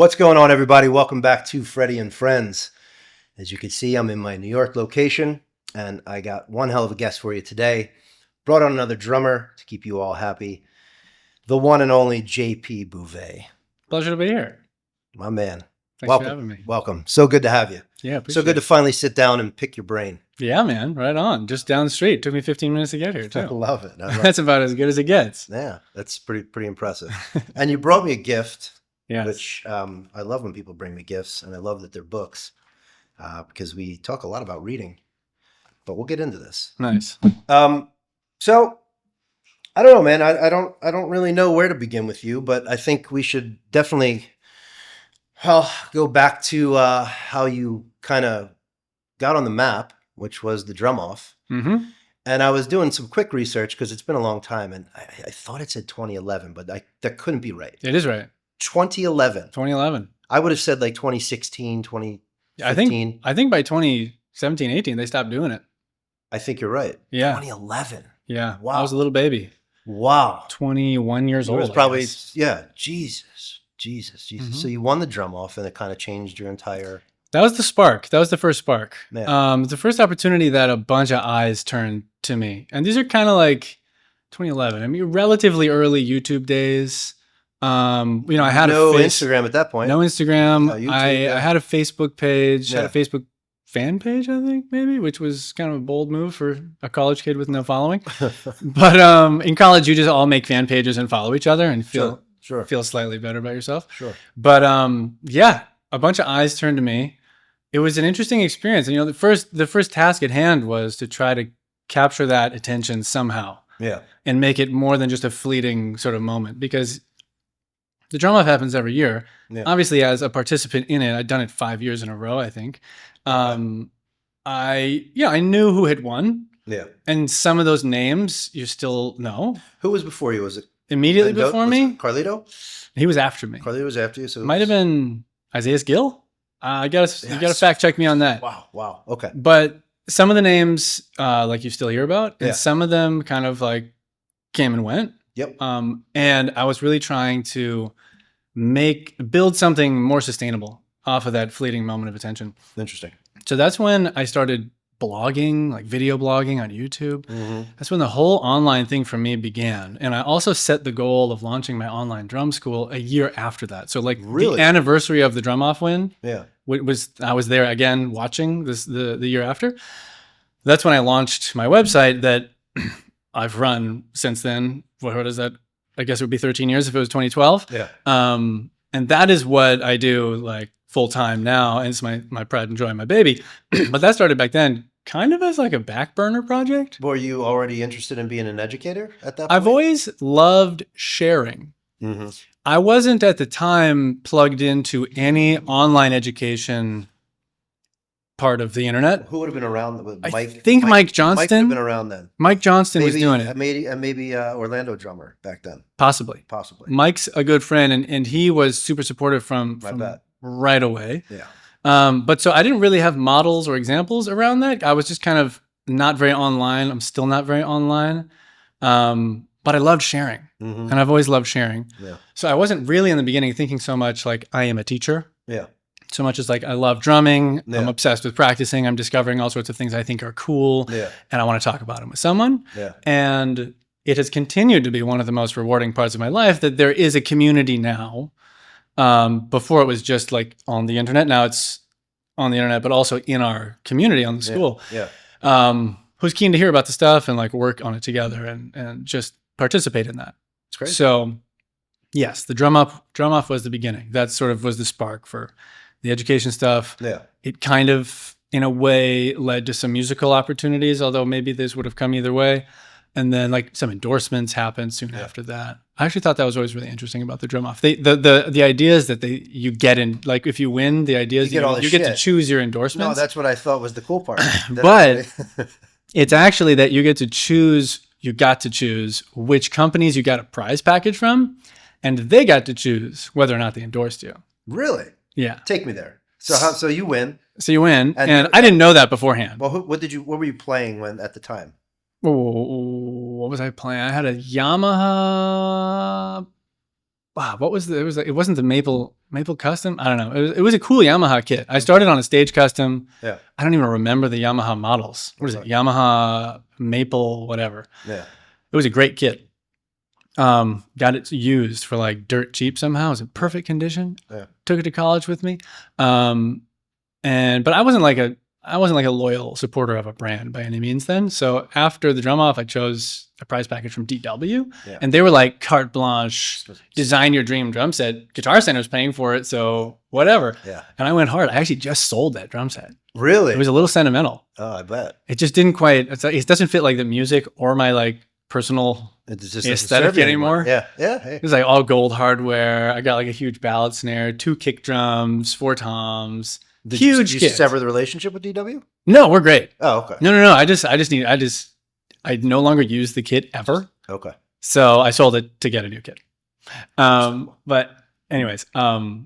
What's going on, everybody? Welcome back to Freddy and Friends. As you can see, I'm in my New York location, and I got one hell of a guest for you today. Brought on another drummer to keep you all happy. The one and only JP Bouvet. Pleasure to be here. My man. Thanks for having me. Welcome. So good to have you. Yeah, appreciate So good to finally sit down and pick your brain. Yeah, man. Right on. Just down the street. Took me 15 minutes to get here, too. I love it. That's about as good as it gets. Yeah, that's pretty impressive. And you brought me a gift. Yes. Which I love when people bring me gifts, and I love that they're books because we talk a lot about reading. But we'll get into this. Nice. So I don't know, man. I don't really know where to begin with you, but I think we should definitely go back to how you kind of got on the map, which was the drum off. Mm-hmm. And I was doing some quick research because it's been a long time, and I thought it said 2011, but that couldn't be right. It is right. 2011. 2011. I would have said like 2016, 2015. I think by 2017, 18, they stopped doing it. I think you're right. Yeah. 2011. Yeah. Wow. I was a little baby. Wow. 21 years old. It was probably, yeah, Jesus. Mm-hmm. So you won the drum off, and it kind of changed your entire... That was the spark. That was the first spark. Yeah. The first opportunity that a bunch of eyes turned to me. And these are kind of like 2011. I mean, relatively early YouTube days. I had no Instagram at that point. No Instagram. YouTube, I had a Facebook page, Yeah. had a Facebook fan page, I think, maybe, which was kind of a bold move for a college kid with no following. But in college, you just all make fan pages and follow each other and feel slightly better about yourself. Sure. But yeah, a bunch of eyes turned to me. It was an interesting experience. And the first task at hand was to try to capture that attention somehow. Yeah. And make it more than just a fleeting sort of moment, because the drum off happens every year. Yeah. Obviously, as a participant in it, I'd done it 5 years in a row, I think. I knew who had won. Yeah. And some of those names you still know. Who was before you? Was it immediately before me? Carlito? He was after me. Carlito was after you. So it might have been Isaiah Gill. You gotta fact check me on that. Wow. Okay. But some of the names, like you still hear about, and Yeah. some of them kind of like came and went. Yep. And I was really trying to build something more sustainable off of that fleeting moment of attention. Interesting. So that's when I started blogging, like video blogging on YouTube. Mm-hmm. That's when the whole online thing for me began. And I also set the goal of launching my online drum school a year after that. So like Really? the anniversary of the drum off win, Yeah. I was there again watching this the year after. That's when I launched my website that I've run since then. What is that? I guess it would be 13 years if it was 2012. Yeah. And that is what I do like full time now. And it's my pride and joy and my baby. But that started back then kind of as like a back burner project. Were you already interested in being an educator at that point? I've always loved sharing. Mm-hmm. I wasn't at the time plugged into any online education part of the internet. Who would have been around? Mike, I think Mike Johnston. Mike would have been around then. Mike Johnston was doing it. Maybe Orlando drummer back then. Possibly. Mike's a good friend, and he was super supportive from right away. Yeah. But so I didn't really have models or examples around that. I was just kind of not very online. I'm still not very online. But I loved sharing, Mm-hmm. and I've always loved sharing. Yeah. So I wasn't really in the beginning thinking so much like I am a teacher. Yeah. So much as like I love drumming. Yeah. I'm obsessed with practicing. I'm discovering all sorts of things I think are cool. Yeah. And I want to talk about them with someone. Yeah. And it has continued to be one of the most rewarding parts of my life that there is a community now. Before it was just like on the internet. Now it's on the internet, but also in our community on the school. Yeah. Who's keen to hear about the stuff and like work on it together and just participate in that. It's great. So yes, the drum off was the beginning. That sort of was the spark for the education stuff. Yeah. It kind of, in a way, led to some musical opportunities, although maybe this would have come either way. And then like some endorsements happened soon after that. I actually thought that was always really interesting about the drum off. The ideas that you get in, like if you win, the ideas you get to choose your endorsements. No, that's what I thought was the cool part. But it's actually that you got to choose which companies you got a prize package from, and they got to choose whether or not they endorsed you. Really? Yeah. Take me there. So you win. So you win, and I didn't know that beforehand. Well, what were you playing at the time? What was I playing? I had a Yamaha what was it wasn't the Maple Custom. I don't know. It was a cool Yamaha kit. I started on a Stage Custom. Yeah. I don't even remember the Yamaha models. What is it? Yamaha Maple whatever. Yeah. It was a great kit. Got it used for like dirt cheap somehow. It was in perfect condition. Yeah. Took it to college with me. But I wasn't like a loyal supporter of a brand by any means then. So after the drum off, I chose a prize package from DW, and they were like carte blanche, design your dream drum set. Guitar Center's paying for it, so whatever. Yeah. And I went hard. I actually just sold that drum set. Really? It was a little sentimental. Oh, I bet. It just didn't quite. It doesn't fit like the music or my like personal aesthetic anymore. Yeah. Yeah. Hey. It was like all gold hardware. I got like a huge ballad snare, 2 kick drums, 4 toms. Did Huge you kit. sever the relationship with DW? No, we're great. Oh, okay. No. I no longer use the kit ever. Okay. So I sold it to get a new kit. But anyways, so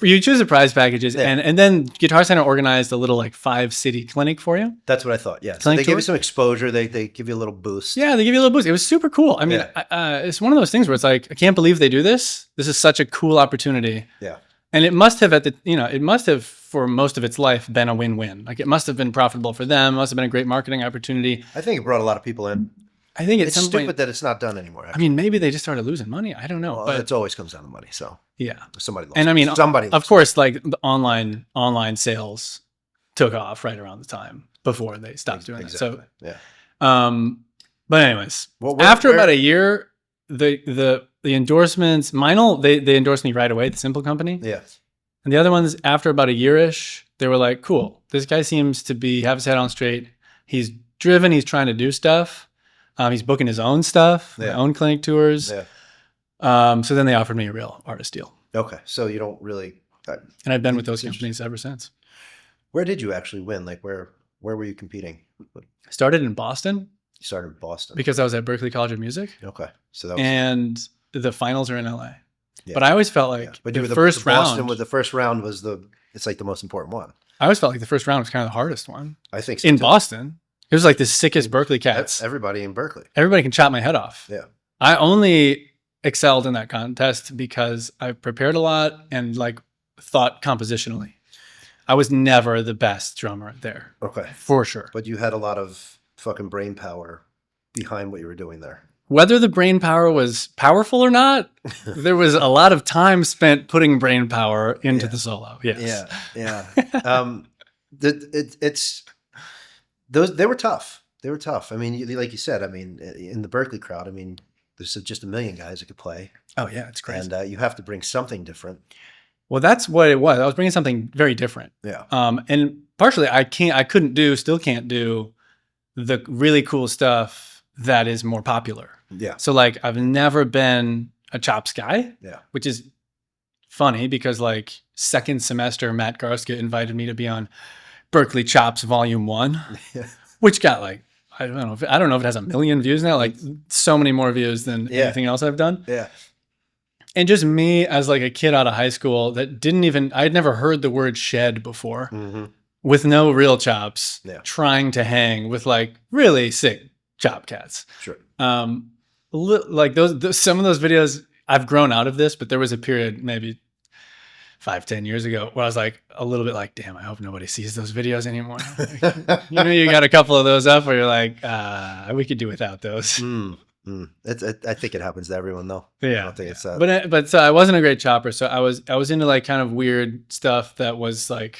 you choose the prize packages, and then Guitar Center organized a little like 5-city clinic for you. That's what I thought. Yeah. So they give you some exposure. They give you a little boost. Yeah, they give you a little boost. It was super cool. I mean, it's one of those things where it's like, I can't believe they do this. This is such a cool opportunity. Yeah. And it must have for most of its life been a win-win. Like it must have been profitable for them. It must have been a great marketing opportunity. I think it brought a lot of people in. I think it's stupid that it's not done anymore. Actually. I mean, maybe they just started losing money. I don't know. Well, but it always comes down to money. So yeah, somebody lost. And I mean, somebody. Of course, like the online sales took off right around the time before they stopped doing exactly. that. So but anyways, after about a year, the endorsements, they endorsed me right away. The Simple Company. Yeah. And the other ones, after about a year-ish, they were like, cool, this guy seems to have his head on straight. He's driven. He's trying to do stuff. He's booking his own stuff, my own clinic tours. Yeah. So then they offered me a real artist deal. Okay. So you don't really... and I've been with those companies ever since. Where did you actually win? Like where were you competing? I started in Boston. You started in Boston. Because I was at Berklee College of Music. Okay. So that was... And the finals are in LA. Yeah. But I always felt like but the first round... Boston with the first round was it's like the most important one. I always felt like the first round was kind of the hardest one. I think so. In Boston. It was like the sickest Berklee cats. Everybody in Berklee. Everybody can chop my head off. Yeah. I only excelled in that contest because I prepared a lot and like thought compositionally. I was never the best drummer there. Okay. For sure. But you had a lot of fucking brain power behind what you were doing there. Whether the brain power was powerful or not, there was a lot of time spent putting brain power into the solo. Yes. Yeah. They were tough. They were tough. I mean, like you said, I mean, in the Berklee crowd, I mean, there's just a million guys that could play. Oh yeah, it's crazy. And you have to bring something different. Well, that's what it was. I was bringing something very different. Yeah. And partially still can't do the really cool stuff that is more popular. Yeah. So like I've never been a chops guy. Yeah. Which is funny because like second semester Matt Garska invited me to be on Berklee Chops Volume 1, which got like I don't know if it has 1 million views now, like so many more views than anything else I've done. Yeah. And just me as like a kid out of high school that I'd never heard the word shed before, with no real chops, trying to hang with like really sick chop cats. Sure. Like some of those videos, I've grown out of this, but there was a period maybe 5-10 years ago where I was like a little bit like, damn, I hope nobody sees those videos anymore. Like, you got a couple of those up where you're like, we could do without those. I think it happens to everyone though. Yeah. I don't think it's that. But so I wasn't a great chopper. So I was into like kind of weird stuff that was like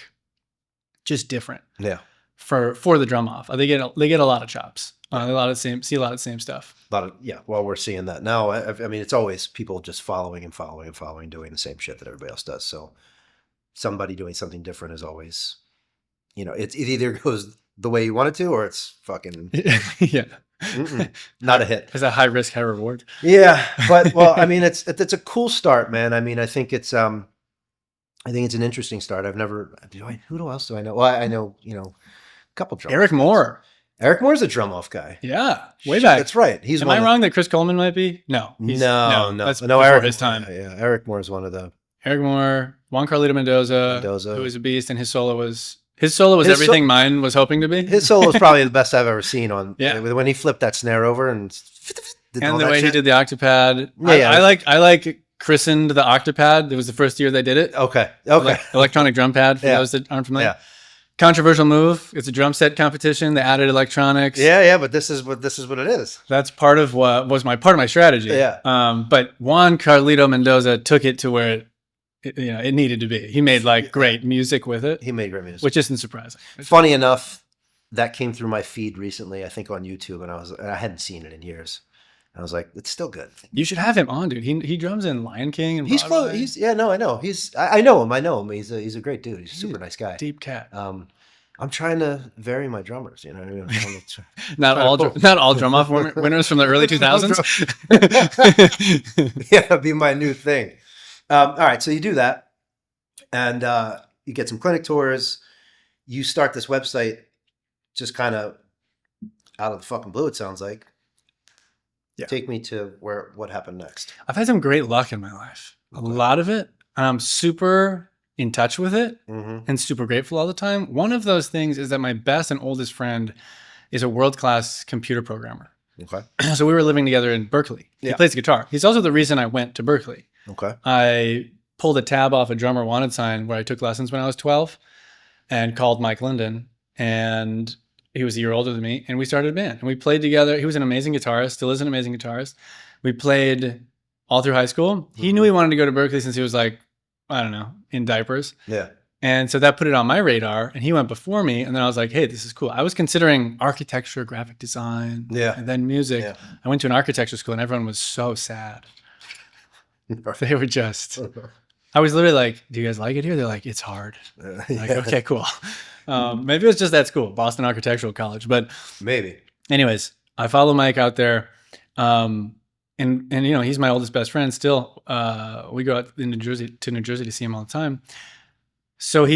just different. Yeah. For the drum off. They get a lot of chops. See a lot of the same stuff. Well, we're seeing that now. I mean, it's always people just following, doing the same shit that everybody else does. So somebody doing something different is always, it either goes the way you want it to, or it's fucking not a hit. It's a high risk, high reward. Yeah, but well, I mean, it's a cool start, man. I mean, I think it's an interesting start. Who else do I know? Well, I know, a couple drummers. Eric Moore. Eric Moore's a drum off guy. Yeah, way back. That's right. Am I wrong that Chris Coleman might be? No. No. That's Eric, his time. Yeah, Eric Moore is one of the... Eric Moore, Juan Carlito Mendoza, who was a beast, and his solo was everything mine was hoping to be. His solo was probably the best I've ever seen on. Yeah. When he flipped that snare over and the way he did the octopad. Yeah, I like christened the Octopad. It was the first year they did it. Okay. Electronic drum pad for Yeah. those that aren't familiar. Yeah. Controversial move. It's a drum set competition. They added electronics. Yeah. But this is what it is. That's part of what was part of my strategy. Yeah. But Juan Carlito Mendoza took it to where it needed to be. He made great music with it. He made great music, which isn't surprising. Funny enough, that came through my feed recently, I think on YouTube, and I hadn't seen it in years. I was like, it's still good. You should have him on, dude. He drums in Lion King and he's Broadway. close. I know. I know him. I know him. He's a great dude. He's a super nice guy. Deep cat. I'm trying to vary my drummers. You know what I mean? Not all drum off winners from the early 2000s. Yeah, it'd be my new thing. All right, so you do that, and you get some clinic tours. You start this website, just kind of out of the fucking blue. It sounds like. Yeah. Take me to what happened next. I've had some great luck in my life. Okay. A lot of it. And I'm super in touch with it and super grateful all the time. One of those things is that my best and oldest friend is a world-class computer programmer. Okay. So we were living together in Berkeley. Yeah. He plays guitar. He's also the reason I went to Berkeley. Okay. I pulled a tab off a drummer wanted sign where I took lessons when I was 12 and called Mike Linden, and he was a year older than me, and we started a band. And we played together. He was an amazing guitarist, still is an amazing guitarist. We played all through high school. He knew he wanted to go to Berkeley since he was I don't know, in diapers. Yeah. And so that put it on my radar, and he went before me. And then I was like, hey, this is cool. I was considering architecture, graphic design, and then music. Yeah. I went to an architecture school, and everyone was so sad. They were just, I was literally like, do you guys like it here? They're like, it's hard. Like, okay, cool. Maybe it was just that school, Boston Architectural College, but maybe. Anyways, I follow Mike out there, and he's my oldest best friend still. We go out in New Jersey to see him all the time. So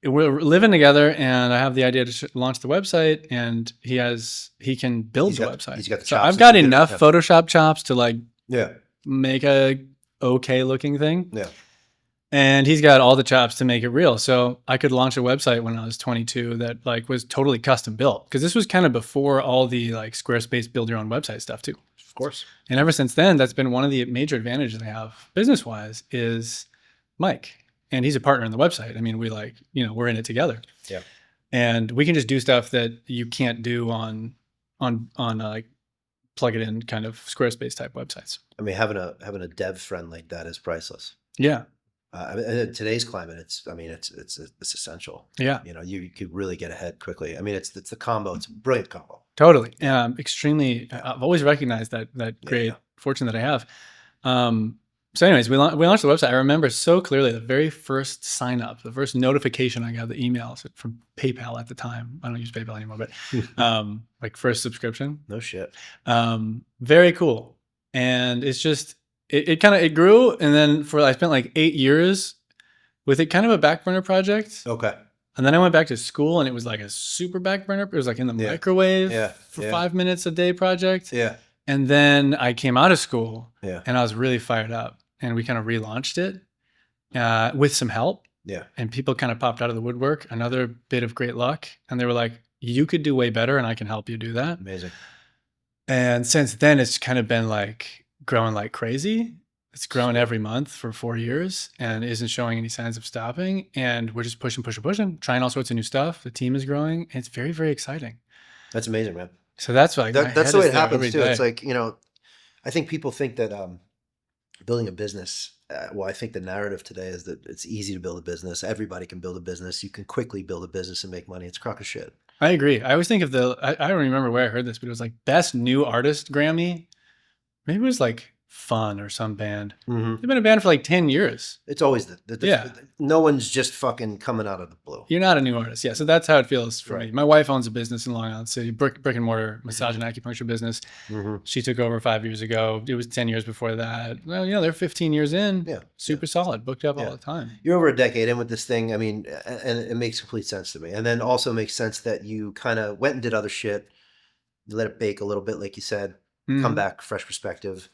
we're living together, and I have the idea to launch the website, and he can build the website. He's got the chops. So I've got enough Photoshop chops to make a okay looking thing. Yeah. And he's got all the chops to make it real. So I could launch a website when I was 22 that was totally custom built. Because this was kind of before all the Squarespace build your own website stuff too. Of course. And ever since then, that's been one of the major advantages I have business-wise is Mike. And he's a partner in the website. I mean, we're in it together. Yeah. And we can just do stuff that you can't do on plug it in kind of Squarespace type websites. I mean, having a dev friend like that is priceless. Yeah. In today's climate, it's essential. Yeah. You could really get ahead quickly. I mean, it's the combo. It's a brilliant combo. Totally. Extremely. I've always recognized that great fortune that I have. So anyways, we launched the website. I remember so clearly the very first sign up, the first notification I got, the emails from PayPal at the time. I don't use PayPal anymore, but first subscription. No shit. Very cool. And it's just, it grew. And then I spent 8 years with it, kind of a back burner project. Okay. And then I went back to school, and it was a super back burner. It was in the microwave for 5 minutes a day project. Yeah. And then I came out of school, and I was really fired up, and we kind of relaunched it with some help. Yeah. And people kind of popped out of the woodwork. Another bit of great luck. And they were like, you could do way better, and I can help you do that. Amazing. And since then, it's kind of been growing like crazy. It's grown every month for 4 years and isn't showing any signs of stopping. And we're just pushing, trying all sorts of new stuff. The team is growing. And it's very, very exciting. That's amazing, man. So that's that's the way it happens too. It's I think people think that building a business, I think the narrative today is that it's easy to build a business. Everybody can build a business. You can quickly build a business and make money. It's a crock of shit. I agree. I always think of I don't remember where I heard this, but it was best new artist Grammy. Maybe it was Fun or some band. Mm-hmm. They've been a band for 10 years. It's always no one's just fucking coming out of the blue. You're not a new artist. Yeah. So that's how it feels for me. My wife owns a business in Long Island City, brick and mortar massage and acupuncture business. Mm-hmm. She took over 5 years ago. It was 10 years before that. Well, they're 15 years in. Yeah. Super solid, booked up all the time. You're over a decade in with this thing. I mean, and it makes complete sense to me. And then also makes sense that you kind of went and did other shit. You let it bake a little bit, like you said, come back, fresh perspective.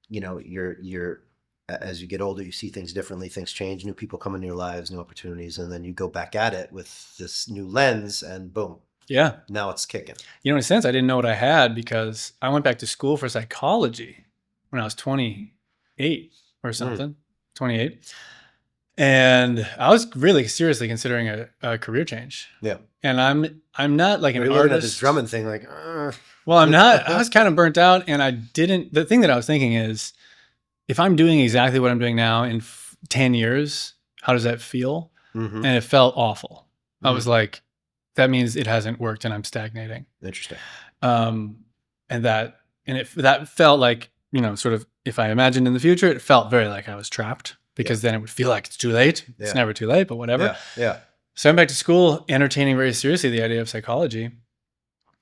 You're as you get older, you see things differently, things change, new people come into your lives, new opportunities, and then you go back at it with this new lens and boom. Yeah. Now it's kicking. In a sense, I didn't know what I had because I went back to school for psychology when I was 28 or or something, 28. And I was really seriously considering a career change. Yeah. And I'm not like an You're artist. looking at this drumming thing like, Well, I'm not. I was kind of burnt out, and I didn't. The thing that I was thinking is, if I'm doing exactly what I'm doing now in 10 years, how does that feel? Mm-hmm. And it felt awful. I Mhm. was like, that means it hasn't worked and I'm stagnating. Interesting. That felt like, sort of, if I imagined in the future, it felt very like I was trapped, because then it would feel like it's too late. It's never too late, but whatever. Yeah. So I went back to school, entertaining very seriously the idea of psychology,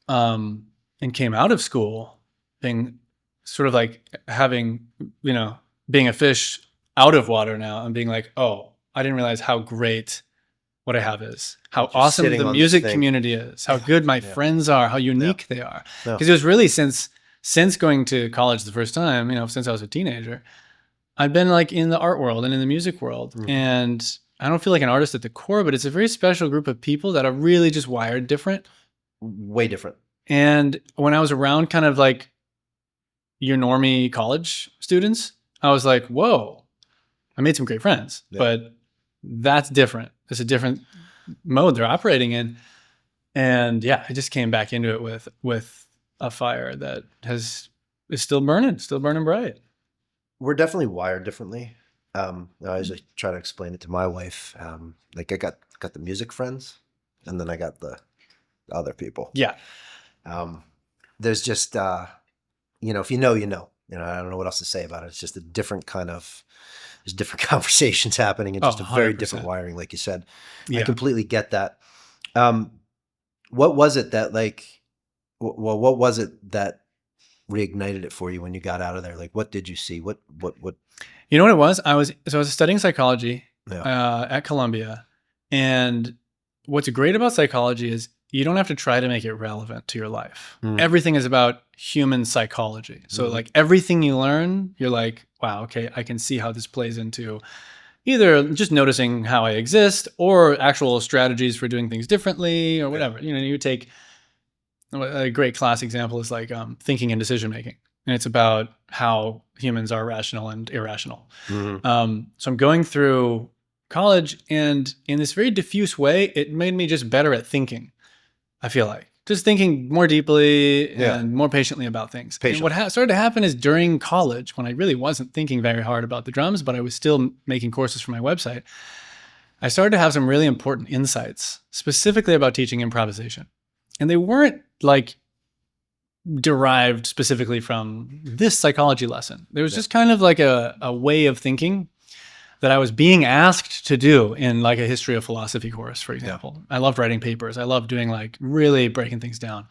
and came out of school being sort of like having, being a fish out of water now, and being like, oh, I didn't realize how great what I have is, how Just awesome sitting the on this music thing. community is, how good my friends are, how unique they are. Yeah. Because it was really since going to college the first time, since I was a teenager, I've been like in the art world and in the music world. Mhm. And I don't feel like an artist at the core, but it's a very special group of people that are really just wired different. Way different. And when I was around kind of like your normie college students, I was like, whoa, I made some great friends, but that's different. It's a different mode they're operating in. And I just came back into it with a fire that is still burning bright. We're definitely wired differently. I always try to explain it to my wife. Like I got the music friends, and then I got the other people. Yeah. There's just if you know, you know. I don't know what else to say about it. It's just a different kind of, there's different conversations happening, and just a very 100%. different wiring, like you said. Yeah. I completely get that. What was it that what was it that reignited it for you when you got out of there? Like, what did you see? What? You know what it was? I was studying psychology Yeah. at Columbia. And what's great about psychology is you don't have to try to make it relevant to your life. Mm. Everything is about human psychology. So like everything you learn, you're like, wow, okay, I can see how this plays into either just noticing how I exist, or actual strategies for doing things differently, or whatever. You take a great class example is like thinking and decision making. And it's about how humans are rational and irrational. Mm-hmm. So I'm going through college, and in this very diffuse way, it made me just better at thinking. I feel like just thinking more deeply and more patiently about things. And what started to happen is during college, when I really wasn't thinking very hard about the drums, but I was still making courses for my website, I started to have some really important insights, specifically about teaching improvisation. And they weren't like derived specifically from this psychology lesson. There was just kind of like a way of thinking that I was being asked to do in like a history of philosophy course, for example. I loved writing papers. I loved doing like really breaking things down.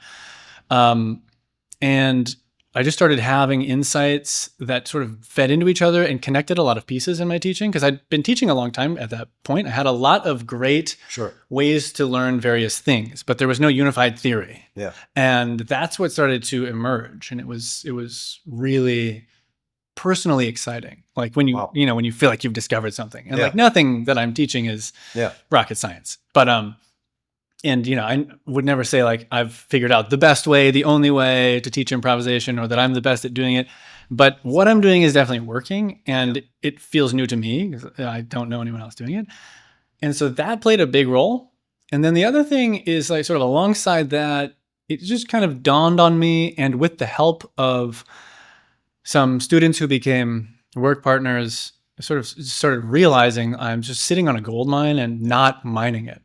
And I just started having insights that sort of fed into each other and connected a lot of pieces in my teaching, because I'd been teaching a long time at that point. I had a lot of great ways to learn various things, but there was no unified theory. Yeah. And that's what started to emerge. And it was really personally exciting. Like when you, when you feel like you've discovered something, and like nothing that I'm teaching is rocket science, but, and, I would never say like I've figured out the best way, the only way to teach improvisation, or that I'm the best at doing it. But what I'm doing is definitely working, and it feels new to me because I don't know anyone else doing it. And so that played a big role. And then the other thing is like sort of alongside that, it just kind of dawned on me, and with the help of some students who became work partners, sort of started realizing I'm just sitting on a gold mine and not mining it.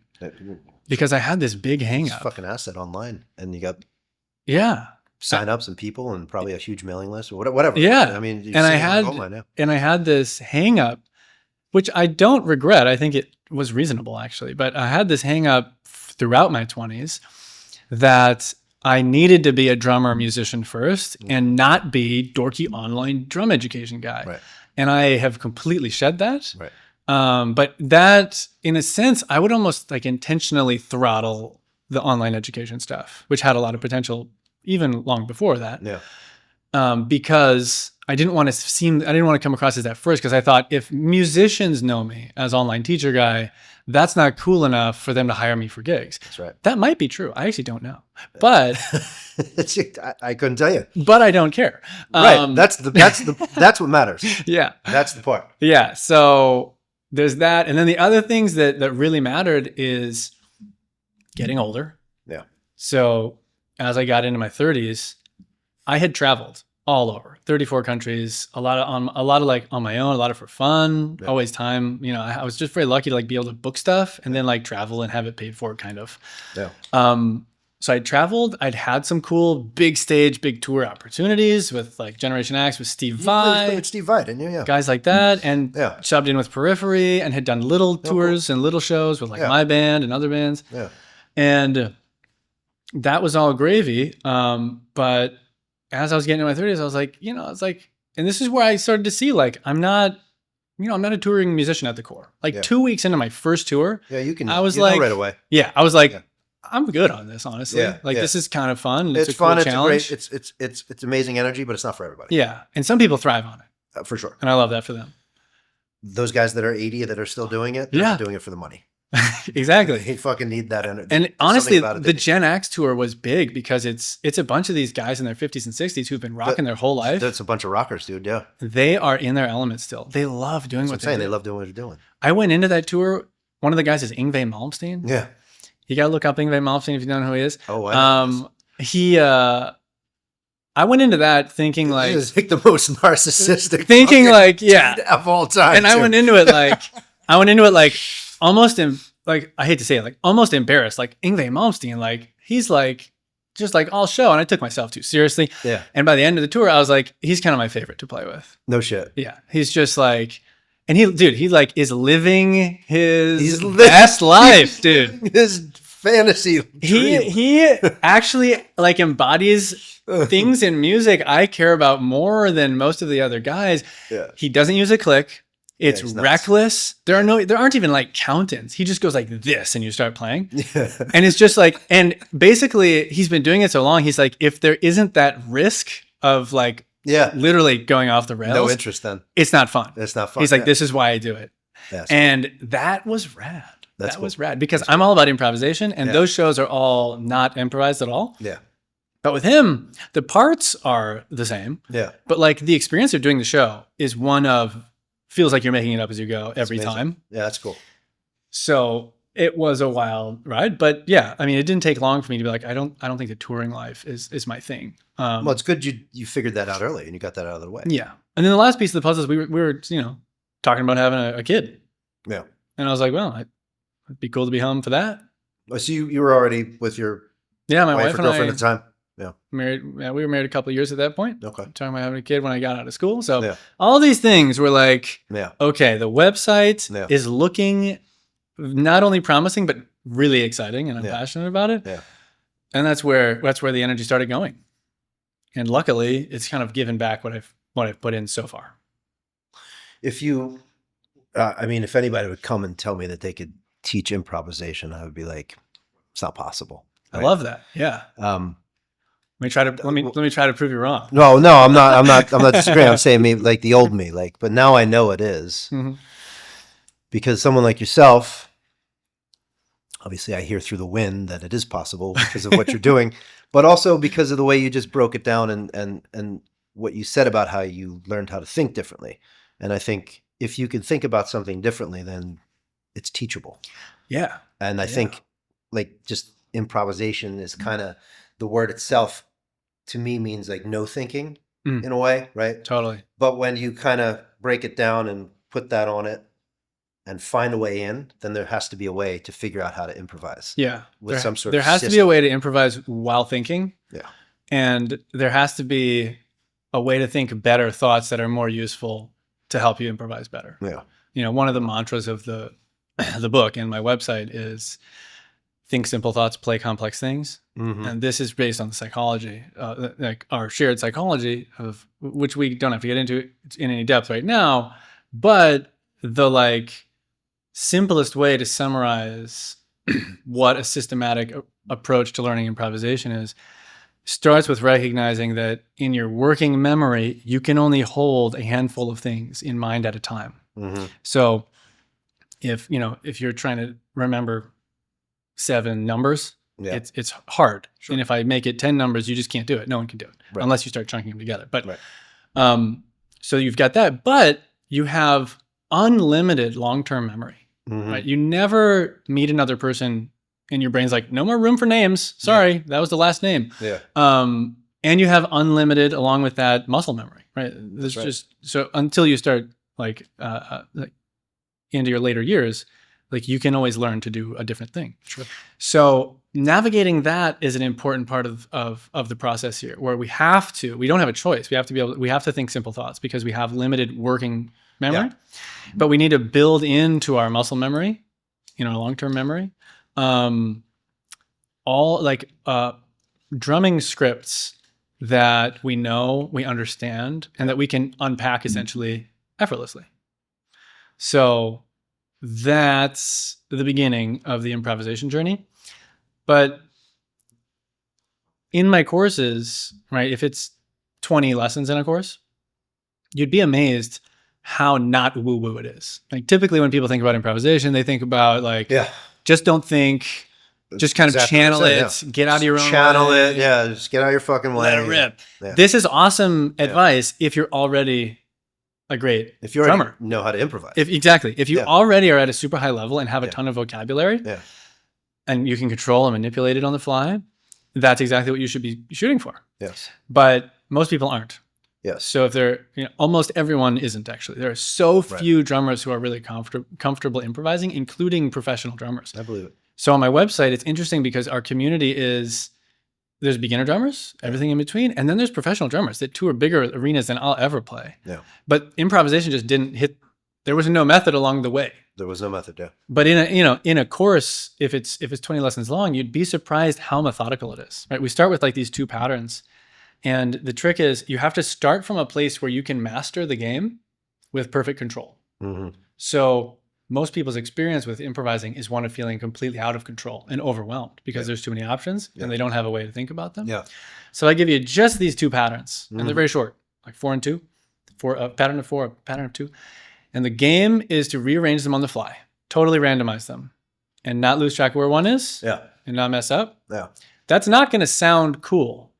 Because I had this big hang up. Fucking asset online, and you got signups and people, and probably a huge mailing list, or whatever. Yeah, I mean, and I had this hang up, which I don't regret. I think it was reasonable actually, but I had this hang up throughout my 20s that I needed to be a drummer musician first, and not be dorky online drum education guy. Right. And I have completely shed that. Right. But that, in a sense, I would almost like intentionally throttle the online education stuff, which had a lot of potential even long before that. Yeah. because I didn't want to come across as that first, because I thought if musicians know me as online teacher guy, that's not cool enough for them to hire me for gigs. That's right. That might be true. I actually don't know, but I couldn't tell you. but I don't care. Right. That's what matters. Yeah. That's the part. Yeah. So there's that. And then the other things that really mattered is getting older. Yeah. So as I got into my 30s, I had traveled all over 34 countries, a lot of like on my own, a lot of for fun, always time. You know, I was just very lucky to like be able to book stuff and then like travel and have it paid for, kind of. Yeah. So I'd traveled. I'd had some cool big stage, big tour opportunities with like Generation X with Steve Vai. With Steve Vai, didn't you? Yeah. Guys like that, and Yeah. shoved in with Periphery, and had done little tours and little shows with like my band and other bands. Yeah. And that was all gravy. But as I was getting in my 30s, I was like, and this is where I started to see, like, I'm not a touring musician at the core. Like 2 weeks into my first tour, Yeah, you can. I was you know like, right away. yeah, I was like, I'm good on this, honestly. Yeah, Like, yeah. this is kind of fun. It's a cool fun. challenge. It's great. It's amazing energy, but it's not for everybody. Yeah. And some people thrive on it. For sure. And I love that for them. Those guys that are 80 that are still doing it, they're not doing it for the money. Exactly. They fucking need that energy. And There's honestly, something about it the that- Gen X tour was big because it's a bunch of these guys in their 50s and 60s who've been rocking their whole life. That's a bunch of rockers, dude. Yeah. They are in their element still. They love doing That's what I'm saying. they They do. love doing what they're doing. I went into that tour. One of the guys is Yngwie Malmsteen. Yeah. You got to look up Yngwie Malmsteen if you don't know who he is. Oh, I know. I went into that thinking like, This is like the most narcissistic thinking fucking like, yeah, dude of all time. and I too. went into it like almost like, I hate to say it, like almost embarrassed. Like Yngwie Malmsteen, like he's like just like all show, and I took myself too seriously. Yeah. And by the end of the tour, I was like, he's kind of my favorite to play with. No shit. Yeah, he's just like, and he like is living his He's li- best life, dude. This fantasy. dream. He actually like embodies things in music I care about more than most of the other guys. Yeah. He doesn't use a click. It's he's nuts. reckless. There aren't even like count-ins. He just goes like this and you start playing. Yeah. And it's just like, and basically he's been doing it so long. He's like, if there isn't that risk of like Yeah. literally going off the rails, No interest then. it's not fun. It's not fun. He's like, Yeah. this is why I do it. Yes. And that was rad. That's That was cool. rad because I'm all about improvisation, and Yeah. those shows are all not improvised at all. Yeah. But with him, the parts are the same, Yeah. but like the experience of doing the show is one of feels like you're making it up as you go every amazing. time. Yeah. That's cool. So it was a wild ride, but yeah, I mean, it didn't take long for me to be like, I don't think the touring life is my thing. Well, it's good you figured that out early and you got that out of the way. Yeah. And then the last piece of the puzzle is we were talking about having a kid, Yeah. and I was like, well, it'd be cool to be home for that. Oh, so you were already with your Yeah, my wife wife or and girlfriend I at the time? Yeah. married. Yeah, we were married a couple of years at that point. Okay. Talking about having a kid when I got out of school. So Yeah. all these things were like, Yeah. okay, the website Yeah. is looking not only promising but really exciting, and I'm Yeah. passionate about it. Yeah. And that's where the energy started going. And luckily, it's kind of given back what I've put in so far. If you, if anybody would come and tell me that they could teach improvisation, I would be like, it's not possible. I love that. Yeah. Let me try to prove you wrong. No, I'm not disagreeing. I'm saying maybe like the old me, like, but now I know it is Mhm. because someone like yourself, obviously I hear through the wind that it is possible because of what you're doing, but also because of the way you just broke it down and what you said about how you learned how to think differently. And I think if you can think about something differently, then it's teachable. Yeah. And I think like just improvisation is kind of the word itself to me means like no thinking in a way, right? Totally. But when you kind of break it down and put that on it and find a way in, then there has to be a way to figure out how to improvise. Yeah. With some sort there of has to be a system. way to improvise while thinking. Yeah. And there has to be a way to think better thoughts that are more useful to help you improvise better. Yeah. One of the mantras of the book and my website is think simple thoughts, play complex things. Mhm. And this is based on the psychology, like our shared psychology of which we don't have to get into in any depth right now, but the like simplest way to summarize what a systematic approach to learning improvisation is starts with recognizing that in your working memory, you can only hold a handful of things in mind at a time. Mm-hmm. So if you're trying to remember 7 numbers, Yeah. it's hard. Sure. And if I make it 10 numbers, you just can't do it. No one can do it unless you start chunking them together. But so you've got that, but you have unlimited long-term memory, right? You never meet another person and your brain's like, no more room for names. Sorry, that was the last name. Yeah. And you have unlimited, along with that, muscle memory, right? There's just so until you start like into your later years, like you can always learn to do a different thing. Sure. So navigating that is an important part of the process here, where we don't have a choice. We have to think simple thoughts because we have limited working memory, but we need to build into our muscle memory, our long-term memory, all like drumming scripts that we know, we understand, and that we can unpack essentially effortlessly. So that's the beginning of the improvisation journey. But in my courses, right, if it's 20 lessons in a course, you'd be amazed how not woo-woo it is. Like typically when people think about improvisation, they think about like, just don't think, just kind of channel it, get out of your own channel way. it, just get out of your fucking way. Let it rip. Yeah. This is awesome advice if you're already a great drummer. Know how to improvise. If you already are at a super high level and have a ton of vocabulary, and you can control and manipulate it on the fly, that's exactly what you should be shooting for. Yes. But most people aren't. Yes. So if they're, almost everyone isn't actually. There are so few drummers who are really comfortable improvising, including professional drummers. I believe it. So on my website, it's interesting because our community there's beginner drummers, everything in between, and then there's professional drummers that tour bigger arenas than I'll ever play. Yeah. But improvisation just didn't hit. There was no method along the way. There was no method, yeah. But in a course, if it's 20 lessons long, you'd be surprised how methodical it is. Right? We start with like these 2 patterns, and the trick is you have to start from a place where you can master the game with perfect control. Mm-hmm. So most people's experience with improvising is one of feeling completely out of control and overwhelmed because there's too many options and they don't have a way to think about them. Yeah. So I give you just these 2 patterns, and they're very short, like 4 and 2, a pattern of 4, a pattern of 2. And the game is to rearrange them on the fly, totally randomize them, and not lose track of where one is, and not mess up. Yeah. That's not going to sound cool,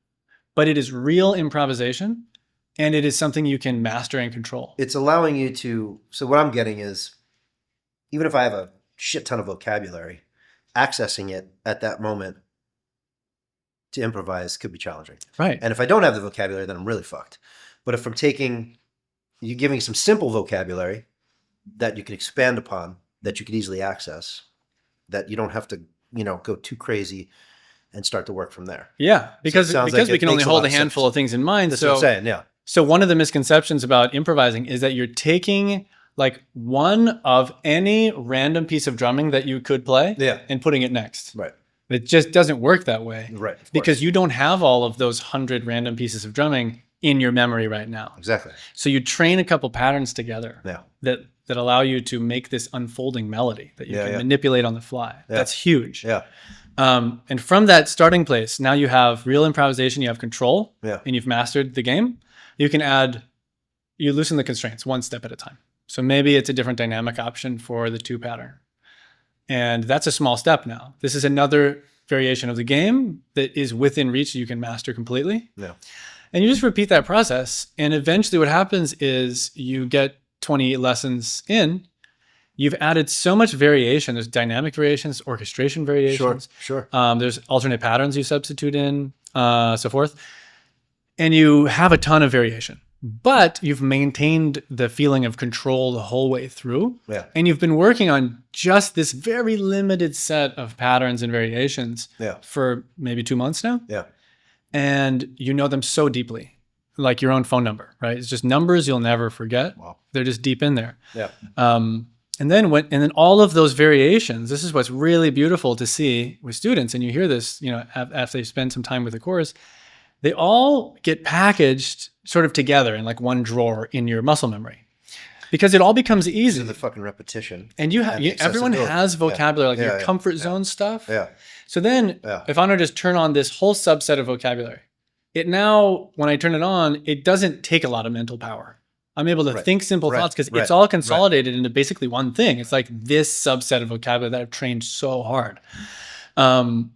but it is real improvisation, and it is something you can master and control. It's allowing you to. So what I'm getting is, even if I have a shit ton of vocabulary, accessing it at that moment to improvise could be challenging. Right. And if I don't have the vocabulary, then I'm really fucked. But if you're giving some simple vocabulary that you can expand upon, that you could easily access, that you don't have to, go too crazy and start to work from there. Yeah, because we can only hold a handful of things in mind. That's what I'm saying, yeah. So one of the misconceptions about improvising is that you're taking like one of any random piece of drumming that you could play and putting it next. Right. It just doesn't work that way. Right. Because you don't have all of those 100 random pieces of drumming in your memory right now. Exactly. So you train a couple patterns together that allow you to make this unfolding melody that you can manipulate on the fly. Yeah. That's huge. Yeah. And from that starting place, now you have real improvisation, you have control, and you've mastered the game. You loosen the constraints one step at a time. So maybe it's a different dynamic option for the 2 pattern. And that's a small step now. This is another variation of the game that is within reach you can master completely. Yeah. And you just repeat that process. And eventually what happens is you get 20 lessons in, you've added so much variation. There's dynamic variations, orchestration variations. Sure. There's alternate patterns you substitute in, so forth. And you have a ton of variation. But you've maintained the feeling of control the whole way through. Yeah. And you've been working on just this very limited set of patterns and variations for maybe 2 months now. Yeah. And you know them so deeply, like your own phone number, right? It's just numbers you'll never forget. Wow. They're just deep in there. Yeah. And then all of those variations, this is what's really beautiful to see with students. And you hear this, after they spend some time with the course, they all get packaged sort of together in like one drawer in your muscle memory, because it all becomes easy. The fucking repetition. And everyone has vocabulary, like your comfort zone stuff. Yeah. So then if I want to just turn on this whole subset of vocabulary, it now, when I turn it on, it doesn't take a lot of mental power. I'm able to think simple thoughts because it's all consolidated into basically one thing. It's like this subset of vocabulary that I've trained so hard. And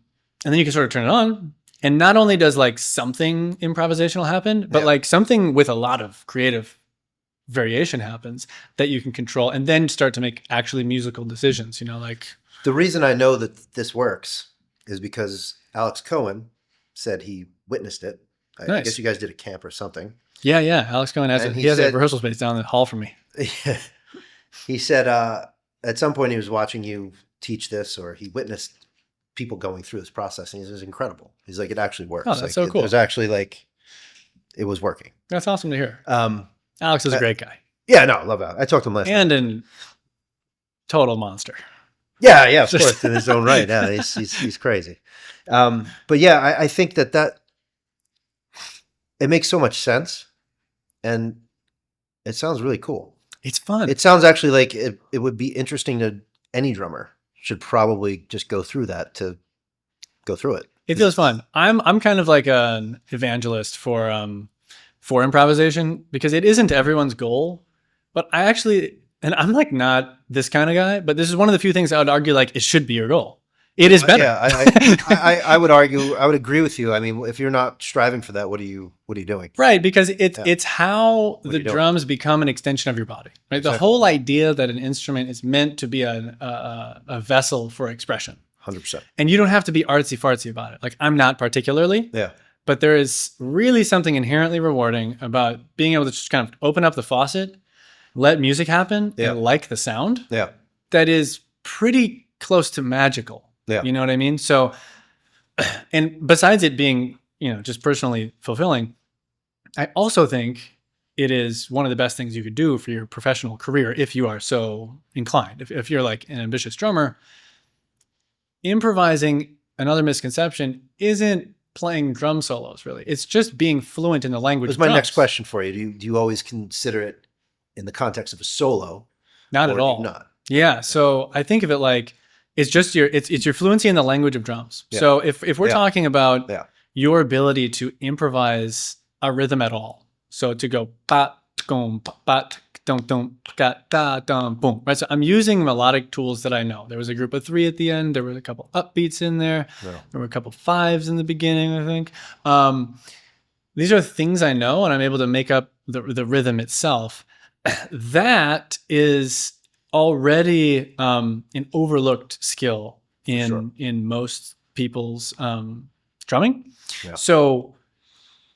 then you can sort of turn it on. And not only does like something improvisational happen, but like something with a lot of creative variation happens that you can control and then start to make actually musical decisions, you know, like. The reason I know that this works is because Alex Cohen said he witnessed it. I guess you guys did a camp or something. Yeah. Alex Cohen has he has a rehearsal space down the hall from me. He said at some point he was watching you teach this, or he witnessed people going through this process, and he says, "It's incredible." He's like, "It actually works." Oh, that's like, so cool. It was actually like, it was working. That's awesome to hear. Alex is a great guy. Yeah, no, I love Alex. I talked to him last night. And a total monster. Yeah, of course, in his own right. Yeah, he's crazy. But yeah, I think that it makes so much sense, and it sounds really cool. It's fun. It sounds actually like it would be interesting to any drummer should probably just go through that to go through it. It feels fun. I'm kind of like an evangelist for improvisation because it isn't everyone's goal, but I actually, and I'm like not this kind of guy, but this is one of the few things I would argue like it should be your goal. It is better. Yeah, I would argue. I would agree with you. I mean, if you're not striving for that, what are you doing? Right, because it's how the drums become an extension of your body. Right, exactly. The whole idea that an instrument is meant to be a vessel for expression. 100%. And you don't have to be artsy fartsy about it. Like I'm not particularly. Yeah. But there is really something inherently rewarding about being able to just kind of open up the faucet, let music happen, and like the sound. Yeah. That is pretty close to magical. Yeah. You know what I mean? So, and besides it being, you know, just personally fulfilling, I also think it is one of the best things you could do for your professional career if you are so inclined. If you're like an ambitious drummer, improvising, another misconception, isn't playing drum solos really. It's just being fluent in the language. That's my next question for you. Do you always consider it in the context of a solo? Not at all. Not. Yeah. So I think of it like it's just it's your fluency in the language of drums. Yeah. So if we're talking about your ability to improvise a rhythm at all, so to go ba dum ba dum dum ga da dum boom, right? So I'm using melodic tools that I know. There was a group of 3 at the end. There were a couple upbeats in there. Yeah. There were a couple 5s in the beginning, I think. These are things I know, and I'm able to make up the rhythm itself. That is already an overlooked skill in most people's drumming. Yeah. So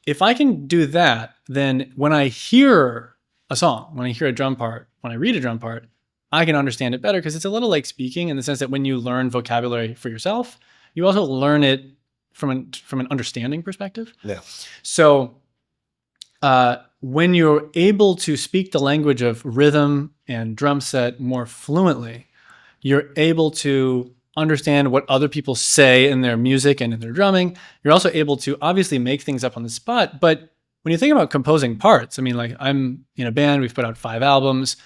if I can do that, then when I hear a song, when I hear a drum part, when I read a drum part, I can understand it better because it's a little like speaking in the sense that when you learn vocabulary for yourself, you also learn it from an understanding perspective. Yeah. So when you're able to speak the language of rhythm and drum set more fluently, you're able to understand what other people say in their music and in their drumming. You're also able to obviously make things up on the spot. But when you think about composing parts, I mean, like I'm in a band, we've put out 5 albums.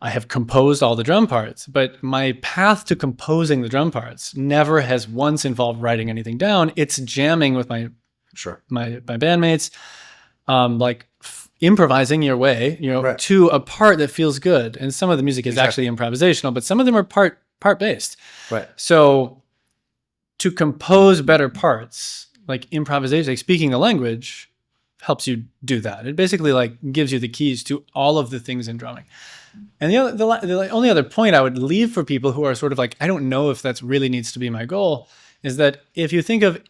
I have composed all the drum parts, but my path to composing the drum parts never has once involved writing anything down. It's jamming with my bandmates, improvising your way, to a part that feels good. And some of the music is actually improvisational, but some of them are part based. Right. So to compose better parts, like improvisation, like speaking the language, helps you do that. It basically like gives you the keys to all of the things in drumming. And the only other point I would leave for people who are sort of like, I don't know if that really needs to be my goal, is that if you think of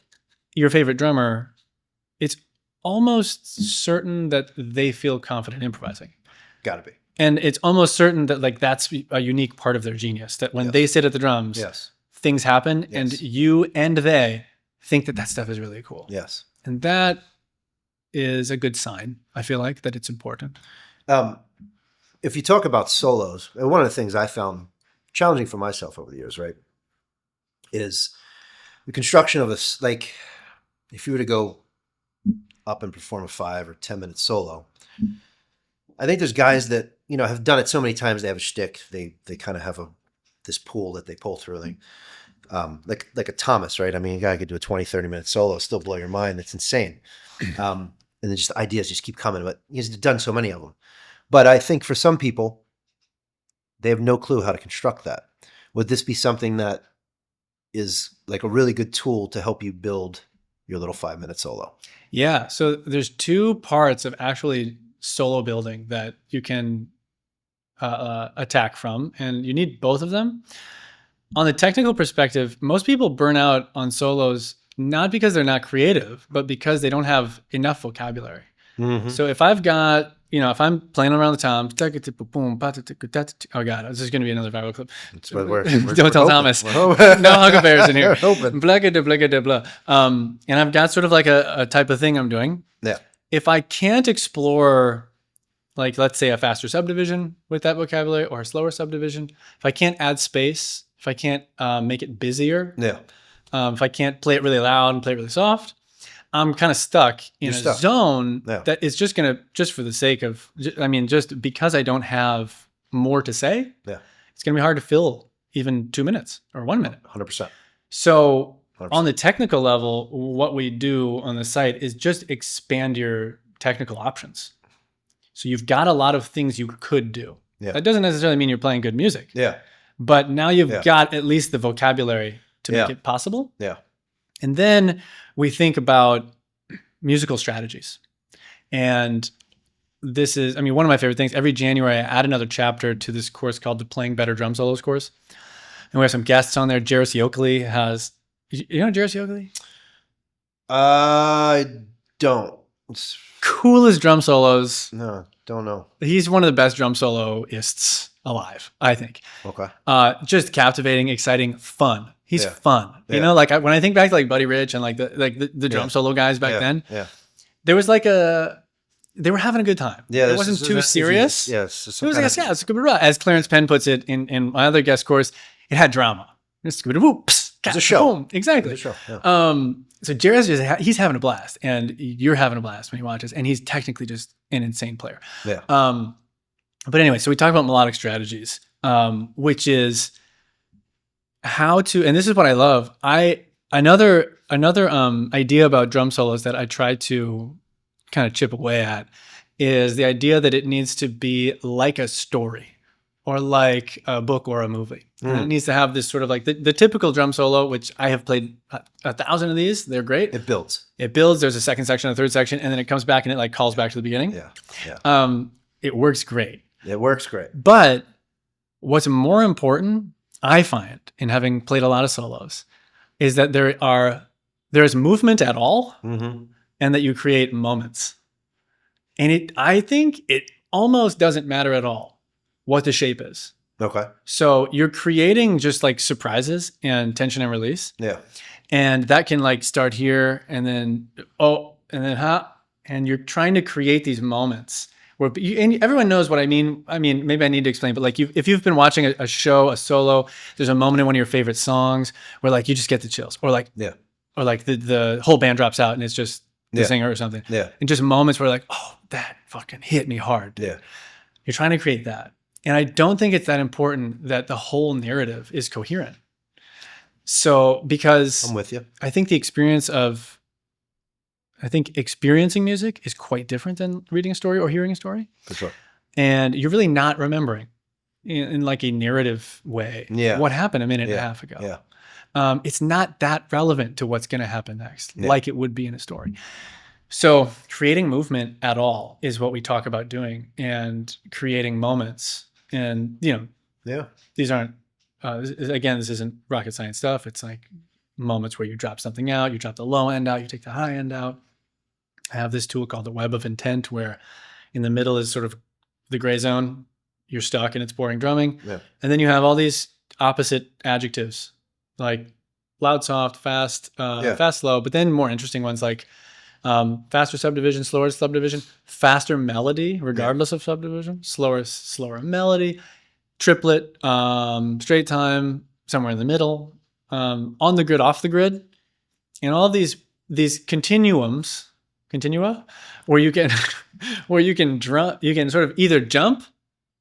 your favorite drummer, it's almost certain that they feel confident improvising. Gotta be. And it's almost certain that like that's a unique part of their genius, that when they sit at the drums, things happen and you and they think that stuff is really cool. Yes. And that is a good sign, I feel like, that it's important. If you talk about solos, and one of the things I found challenging for myself over the years, right, is the construction of this, like if you were to go up and perform a 5 or 10 minute solo, I think there's guys that, have done it so many times, they have a shtick, they kind of have this pool that they pull through, like a Thomas, right? I mean, a guy could do a 20, 30 minute solo, still blow your mind. That's insane. And then just ideas just keep coming. But he's done so many of them. But I think for some people, they have no clue how to construct that. Would this be something that is like a really good tool to help you build your little 5-minute solo? Yeah. So there's two parts of actually solo building that you can attack from, and you need both of them. On the technical perspective, most people burn out on solos not because they're not creative, but because they don't have enough vocabulary. Mm-hmm. So if I've got, if I'm playing around the tom, oh god, this is going to be another viral clip. Don't tell Thomas. No huckleberries in here. Blah. And I've got sort of like a type of thing I'm doing. Yeah. If I can't explore, like, let's say a faster subdivision with that vocabulary or a slower subdivision, if I can't add space, if I can't make it busier, if I can't play it really loud and play it really soft, I'm kind of stuck in a zone that is just going to, just for the sake of, just because I don't have more to say, it's going to be hard to fill even 2 minutes or 1 minute. 100%. So 100%. On the technical level, what we do on the site is just expand your technical options. So you've got a lot of things you could do. Yeah. That doesn't necessarily mean you're playing good music. Yeah. But now you've got at least the vocabulary to make it possible. Yeah. And then we think about musical strategies. And this is, one of my favorite things. Every January, I add another chapter to this course called the Playing Better Drum Solos course. And we have some guests on there. Jairus Yoakley has, you know Jairus Yoakley? I don't. Coolest drum solos. No, don't know. He's one of the best drum soloists alive, I think. Okay. Just captivating, exciting, fun. He's fun. You know, like when I think back to like Buddy Rich and like the drum solo guys back then, there was like they were having a good time. Yeah. It wasn't too serious. Yes. It was like, it's a good run. As Clarence Penn puts it in my other guest course, it had drama. It's a show. Boom. Exactly. It's a show. Yeah. So Jairus, he's having a blast, and you're having a blast when he watches, and he's technically just an insane player. Yeah. But anyway, so we talk about melodic strategies, which is how to, and this is what I love. Another idea about drum solos that I try to kind of chip away at is the idea that it needs to be like a story or like a book or a movie. And it needs to have this sort of like the typical drum solo, which I have played 1,000 of these. They're great. It builds. There's a second section, a third section, and then it comes back and it like calls back to the beginning. Yeah. It works great. It works great. But what's more important, I find, in having played a lot of solos, is that there is movement at all, and that you create moments. And I think it almost doesn't matter at all what the shape is. Okay. So you're creating just like surprises and tension and release. Yeah. And that can like start here and then, and you're trying to create these moments where, and everyone knows what I mean. Maybe I need to explain, but like if you've been watching a show, a solo, there's a moment in one of your favorite songs where like you just get the chills, or like the whole band drops out and it's just the singer or something. Yeah. And just moments where like, oh, that fucking hit me hard. Yeah. You're trying to create that. And I don't think it's that important that the whole narrative is coherent. So, because I'm with you. I think experiencing music is quite different than reading a story or hearing a story. For sure. And you're really not remembering in like a narrative way what happened a minute and a half ago. Yeah. It's not that relevant to what's going to happen next, like it would be in a story. So creating movement at all is what we talk about doing, and creating moments. And, these aren't, this isn't rocket science stuff. It's like moments where you drop something out, you drop the low end out, you take the high end out. I have this tool called the web of intent, where in the middle is sort of the gray zone. You're stuck and it's boring drumming. Yeah. And then you have all these opposite adjectives like loud, soft, fast, fast, slow, but then more interesting ones like faster subdivision, slower subdivision, faster melody, regardless of subdivision, slower melody, triplet, straight time, somewhere in the middle, on the grid, off the grid, and all these continua, where you can you can sort of either jump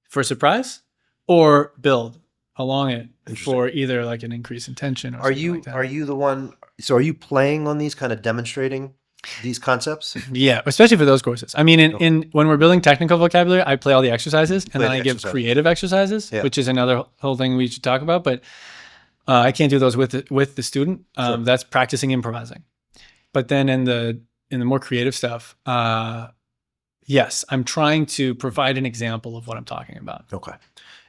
for surprise or build along it for either like an increase in tension or something like that. Are you the one? So are you playing on these, kind of demonstrating? these concepts? Yeah, especially for those courses. I mean, in when we're building technical vocabulary, I play all the exercises, and then I give creative exercises, which is another whole thing we should talk about. But I can't do those with the student. That's practicing improvising. But then in the more creative stuff, yes, I'm trying to provide an example of what I'm talking about. Okay.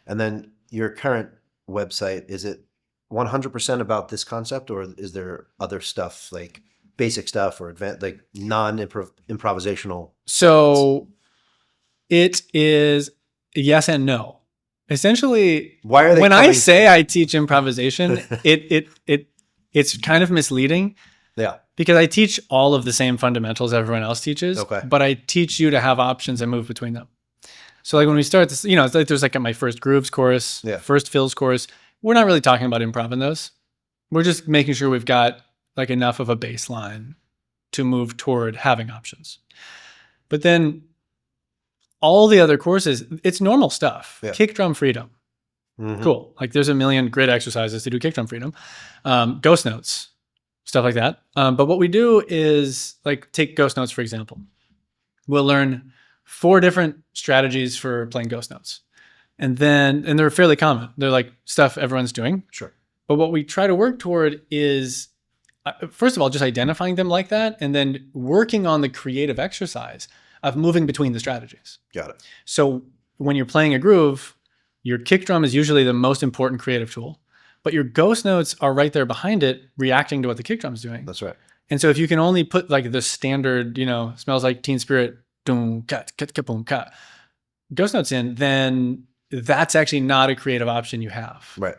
And then your current website, is it 100% about this concept, or is there other stuff like basic stuff or advanced, like non-improvisational? So it is yes and no. Essentially, why are they when I say I teach improvisation, it's kind of misleading. Yeah. Because I teach all of the same fundamentals everyone else teaches, okay, but I teach you to have options and move between them. So like when we start this, it's like there's like my first grooves course, first fills course. We're not really talking about improv in those. We're just making sure we've got like enough of a baseline to move toward having options. But then all the other courses, it's normal stuff. Kick drum freedom. Cool. Like there's a million grid exercises to do kick drum freedom. Ghost notes. Stuff like that. But what we do is like take ghost notes, for example. We'll learn 4 different strategies for playing ghost notes. And they're fairly common. They're like stuff everyone's doing. Sure. But what we try to work toward is, first of all, just identifying them like that, and then working on the creative exercise of moving between the strategies. Got it. So when you're playing a groove, your kick drum is usually the most important creative tool. But your ghost notes are right there behind it, reacting to what the kick drum's doing. That's right. And so if you can only put like the standard, smells like Teen Spirit, boom, cat, boom, cat, ghost notes in, then that's actually not a creative option you have. Right.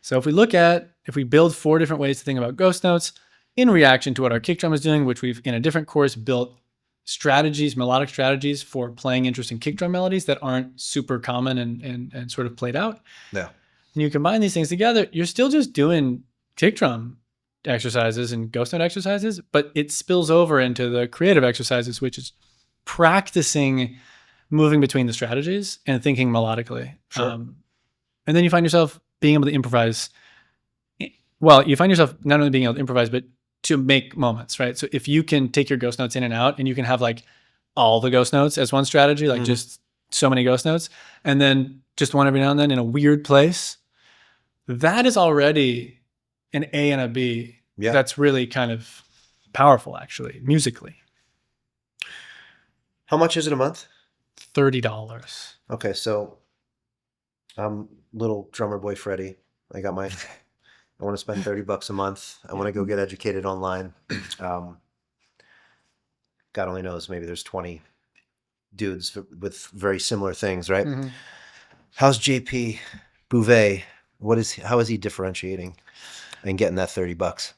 So if we build 4 different ways to think about ghost notes in reaction to what our kick drum is doing, which we've in a different course built strategies, melodic strategies for playing interesting kick drum melodies that aren't super common and sort of played out. Yeah. And you combine these things together, you're still just doing kick drum exercises and ghost note exercises, but it spills over into the creative exercises, which is practicing moving between the strategies and thinking melodically. Sure. And then you find yourself being able to improvise. Well, you find yourself not only being able to improvise, but to make moments, right? So if you can take your ghost notes in and out, and you can have like all the ghost notes as one strategy, like just so many ghost notes, and then just one every now and then in a weird place, that is already an A and a B. Yeah. That's really kind of powerful, actually, musically. How much is it a month? $30. Okay, so I'm little drummer boy Freddy. I want to spend $30 a month. I want to go get educated online. God only knows, maybe there's 20 dudes with very similar things, right? Mm-hmm. How's JP Bouvet? How is he differentiating and getting that $30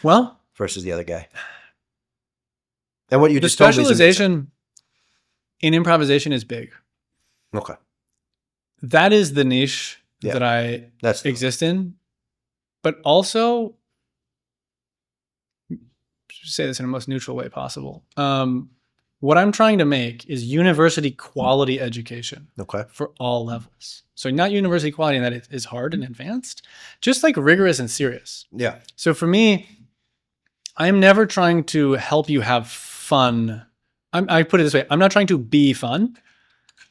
Well, versus the other guy? And what you the just told me is specialization in improvisation is big. okay. That is the niche that I exist in. But also, say this in the most neutral way possible. What I'm trying to make is university quality education for all levels. So not university quality in that it is hard and advanced, just like rigorous and serious. Yeah. So for me, I'm never trying to help you have fun. I put it this way. I'm not trying to be fun.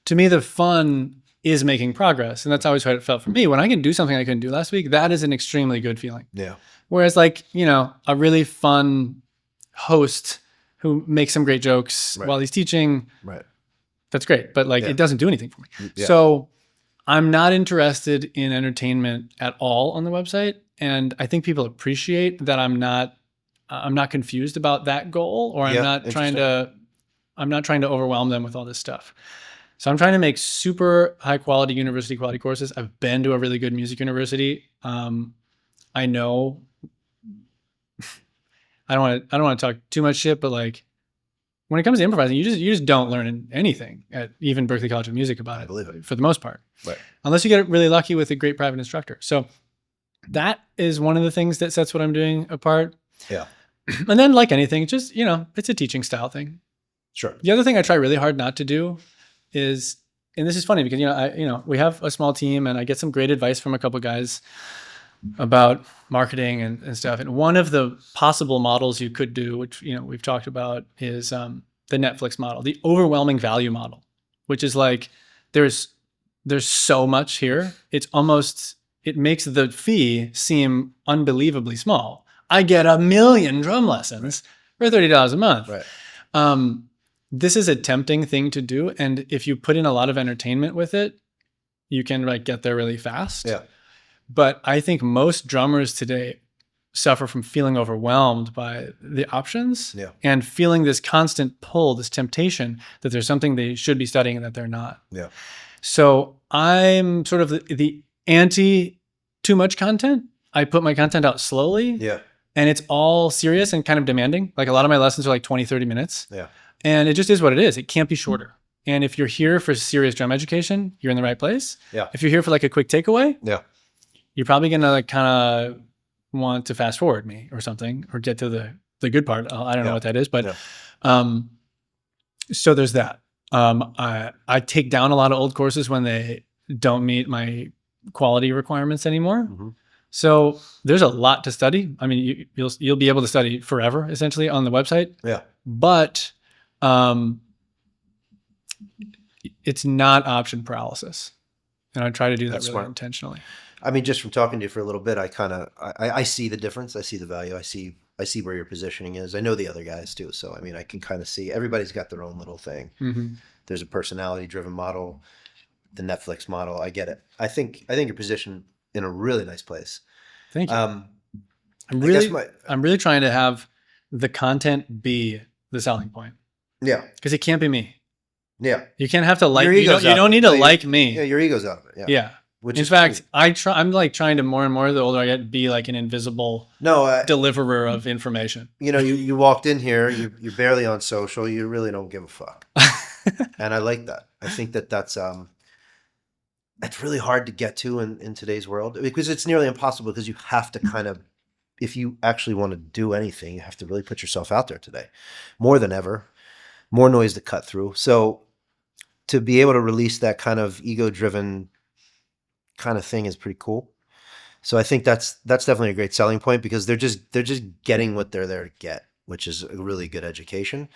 To me, the fun is making progress. And that's always how it felt for me. When I can do something I couldn't do last week, that is an extremely good feeling. Yeah. Whereas like, a really fun host who makes some great jokes while he's teaching, that's great. But like, it doesn't do anything for me. Yeah. So I'm not interested in entertainment at all on the website. And I think people appreciate that I'm not confused about that goal, or I'm not trying to overwhelm them with all this stuff. So I'm trying to make super high quality university quality courses. I've been to a really good music university. I know I don't want to talk too much shit, but like when it comes to improvising, you just don't learn anything at even Berklee College of Music about it, for the most part, unless you get really lucky with a great private instructor. So that is one of the things that sets what I'm doing apart. Yeah. And then like anything, it's just, it's a teaching style thing. Sure. The other thing I try really hard not to do is, and this is funny because, we have a small team and I get some great advice from a couple guys, about marketing and stuff. And one of the possible models you could do, which, we've talked about, is the Netflix model, the overwhelming value model, which is like, there's so much here. It makes the fee seem unbelievably small. I get 1 million drum lessons for $30 a month. Right. This is a tempting thing to do. And if you put in a lot of entertainment with it, you can like get there really fast. Yeah. But I think most drummers today suffer from feeling overwhelmed by the options and feeling this constant pull, this temptation that there's something they should be studying and that they're not. Yeah. So I'm sort of the anti too much content. I put my content out slowly. Yeah. And it's all serious and kind of demanding. Like a lot of my lessons are like 20, 30 minutes. Yeah. And it just is what it is. It can't be shorter. And if you're here for serious drum education, you're in the right place. Yeah. If you're here for like a quick takeaway, you're probably going to like kind of want to fast forward me or something, or get to the good part. I don't know what that is, but so there's that. I take down a lot of old courses when they don't meet my quality requirements anymore. Mm-hmm. So there's a lot to study. I mean, you'll be able to study forever essentially on the website. Yeah. But it's not option paralysis. And I try to do that really smart. Intentionally. I mean, just from talking to you for a little bit, I see the difference. I see the value. I see where your positioning is. I know the other guys too. So, I mean, I can kind of see everybody's got their own little thing. Mm-hmm. There's a personality driven model, the Netflix model. I get it. I think you're positioned in a really nice place. Thank you. I'm really trying to have the content be the selling point. Yeah. Because it can't be me. Yeah. You can't have to like me. You don't need to like me. Yeah, your ego's out of it. Yeah. Yeah. In fact, cool. I'm like trying to more and more the older I get be like an invisible deliverer of information. You walked in here, you're barely on social, you really don't give a fuck. And I like that. I think that's really hard to get to in today's world, because it's nearly impossible, because you have to kind of, if you actually want to do anything, you have to really put yourself out there today. More than ever. More noise to cut through. So to be able to release that kind of ego-driven kind of thing is pretty cool. So I think that's definitely a great selling point, because they're just getting what they're there to get, which is a really good education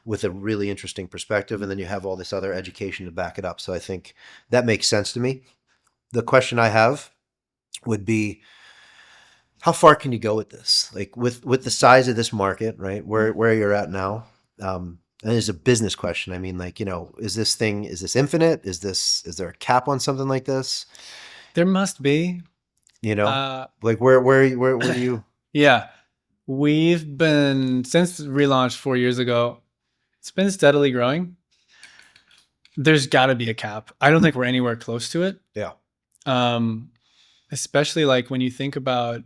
with a really interesting perspective. And then you have all this other education to back it up. So I think that makes sense to me. The question I have would be, how far can you go with this? Like with the size of this market, right? Where you're at now. And it's a business question. I mean, like, is this infinite? Is there a cap on something like this? There must be. Like where do you? Yeah, we've been, since relaunch 4 years ago, it's been steadily growing. There's got to be a cap. I don't think we're anywhere close to it. Yeah. Especially like when you think about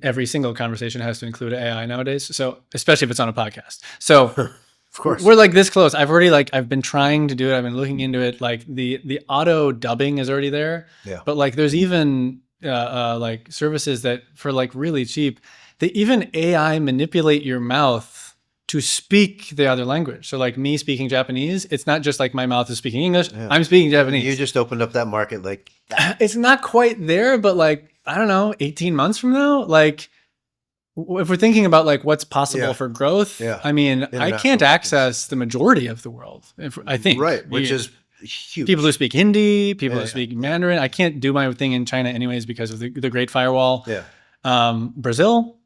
every single conversation has to include AI nowadays. So especially if it's on a podcast. So of course we're like this close. I've been trying to do it. I've been looking into it. Like the auto dubbing is already there. Yeah. But like there's even like services that for like really cheap, they even AI manipulate your mouth to speak the other language. So like me speaking Japanese, it's not just like my mouth is speaking English. Yeah. I'm speaking Japanese. You just opened up that market like that. It's not quite there, but like, I don't know, 18 months from now, like if we're thinking about like what's possible for growth, I mean, I can't access the majority of the world, I think. Right, which is huge. People who speak Hindi, people who speak Mandarin. I can't do my thing in China anyways because of the Great Firewall. Yeah. Brazil.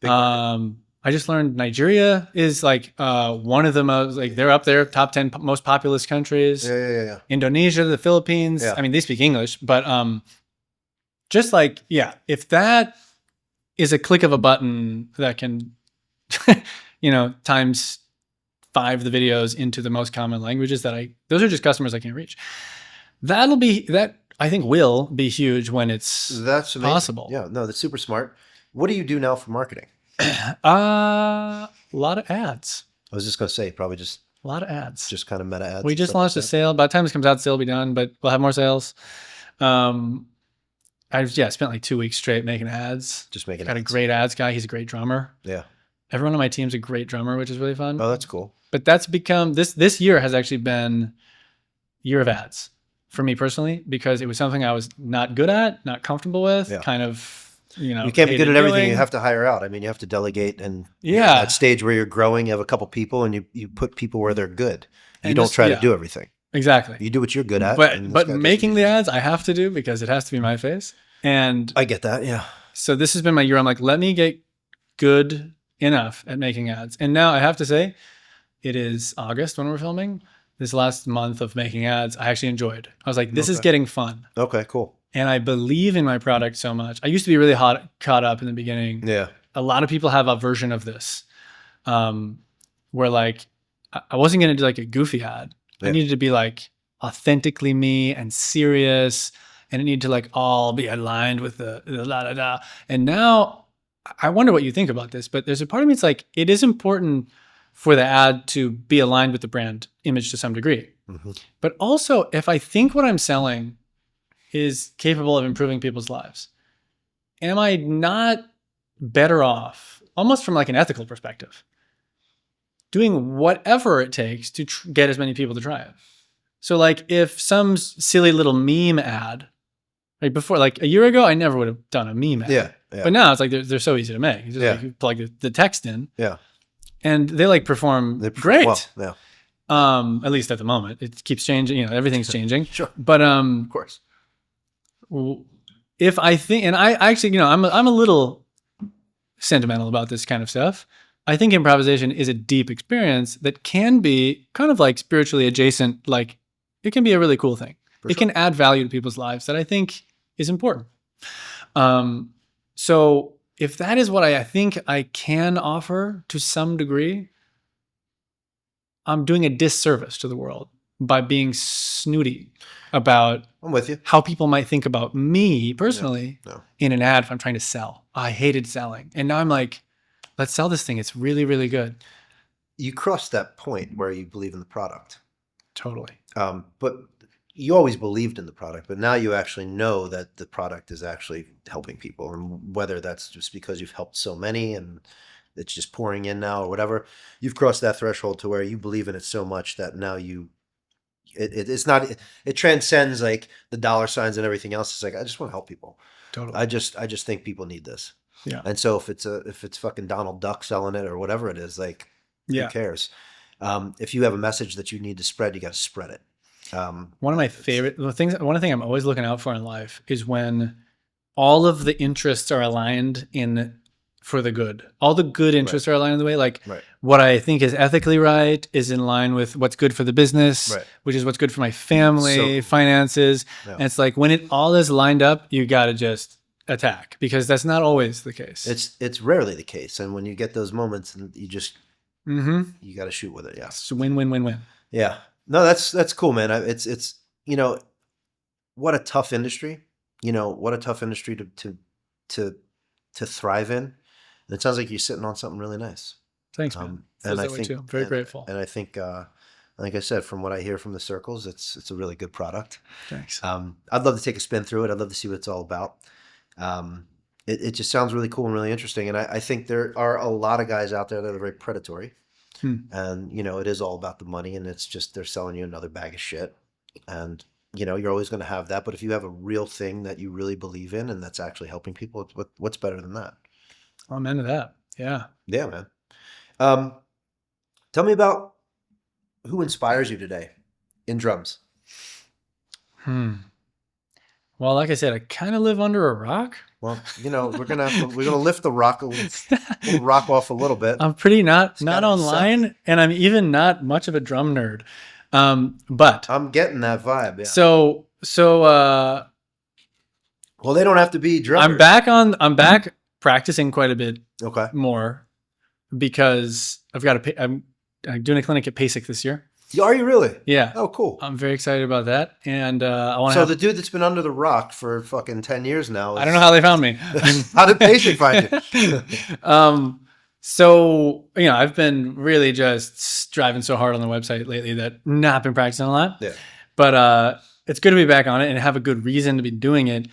I just learned Nigeria is like one of the most, like they're up there, top 10 most populous countries. Yeah. Indonesia, the Philippines. I mean, they speak English, but just like, if that is a click of a button that can, times 5 the videos into the most common languages those are just customers I can't reach. That I think will be huge when that's possible. Yeah, no, that's super smart. What do you do now for marketing? A lot of ads. I was just going to say, probably just a lot of ads. Just kind of meta ads. We just launched a sale. By the time this comes out, the sale will be done, but we'll have more sales. I've spent like 2 weeks straight making ads. Just making Got ads. a great ads guy. He's a great drummer. Yeah. Everyone on my team's a great drummer, which is really fun. Oh, that's cool. But that's become this year has actually been year of ads. for me personally, because it was something I was not good at, not comfortable with, Yeah. kind of, you know, You can't be good at everything. doing. You have to hire out. I mean, you have to delegate, and Yeah. that stage where you're growing, you have a couple people, and you put people where they're good. You And don't just- try to yeah. do everything. Exactly. You do what you're good at. and this But guy does what making he the does. ads, I have to do because it has to be my face. And I get that. Yeah. so this has been my year. I'm like, let me get good enough at making ads. And now I have to say, it is August when we're filming. This last month of making ads, I actually enjoyed. I was like, this is Okay. getting fun. Okay. Cool. And I believe in my product so much. I used to be really caught up in the beginning. Yeah. A lot of people have a version of this, where like I wasn't going to do like a goofy ad. Yeah. I needed to be like authentically me and serious, and it needed to like all be aligned with the la la la. And now I wonder what you think about this, but there's a part of me it's like it is important for the ad to be aligned with the brand image to some degree. Mm-hmm. But also, if I think what I'm selling is capable of improving people's lives, am I not better off, almost from like an ethical perspective, doing whatever it takes to get as many people to try it? So like if some silly little meme ad, like before, like a year ago, I never would have done a meme ad. Yeah. Yeah. But now it's like they're so easy to make. It's just Yeah. like you plug the text in. Yeah. And they like perform great. Well, yeah. At least at the moment. It keeps changing, you know, everything's changing. Sure. But Of course. if I think, and I actually, you know, I'm a little sentimental about this kind of stuff. I think improvisation is a deep experience that can be kind of like spiritually adjacent. Like it can be a really cool thing. For It sure. can add value to people's lives that I think is important. So if that is what I think I can offer to some degree, I'm doing a disservice to the world by being snooty about I'm with you. how people might think about me personally No. in an ad if I'm trying to sell. I hated selling. And now I'm like, let's sell this thing. It's really, really good. You crossed that point where you believe in the product. Totally. But you always believed in the product, but now you actually know that the product is actually helping people. And whether that's just because you've helped so many and it's just pouring in now or whatever, you've crossed that threshold to where you believe in it so much that now it's not, it transcends like the dollar signs and everything else. It's like, I just want to help people. Totally. I just think people need this. Yeah. And so if it's fucking Donald Duck selling it or whatever it is, like, Yeah. who cares? If you have a message that you need to spread, you got to spread it. One of my favorite one thing I'm always looking out for in life is when all of the interests are aligned for the good. All the good interests are aligned in the way. Like Right. what I think is ethically right is in line with what's good for the business, Right. which is what's good for my family, So- finances. Yeah. And it's like when it all is lined up, you got to just attack because that's not always the case. It's rarely the case, and when you get those moments, and you just you got to shoot with it. Yeah, It's win, win, win, win. yeah. No, that's cool, man. It's you know, what a tough industry. You know, what a tough industry to thrive in. And it sounds like you're sitting on something really nice. Thanks, man. Feels And I that way think too. I'm very grateful. And I think, like I said, from what I hear from the circles, it's a really good product. Thanks. I'd love to take a spin through it. I'd love to see what it's all about. It just sounds really cool and really interesting. And I think there are a lot of guys out there that are very predatory. And, you know, it is all about the money, and it's just they're selling you another bag of shit. And, you know, you're always going to have that. But if you have a real thing that you really believe in and that's actually helping people, what's better than that? I'm into that. Yeah. Yeah, man. Tell me about who inspires you today in drums. Well, like I said, I kind of live under a rock. Well, you know, we're gonna lift the rock we'll rock off a little bit. I'm pretty not got online, and I'm even not much of a drum nerd. But I'm getting that vibe. Yeah. so Well, they don't have to be drummers. I'm back practicing quite a bit Okay. more because I'm doing a clinic at PASIC this year. Are you really? Yeah. Oh, cool. I'm very excited about that, and I want to. So the dude that's been under the rock for fucking 10 years now. I don't know how they found me. How did Basic find you? So, you know, I've been really just driving so hard on the website lately that not been practicing a lot. Yeah. But it's good to be back on it and have a good reason to be doing it.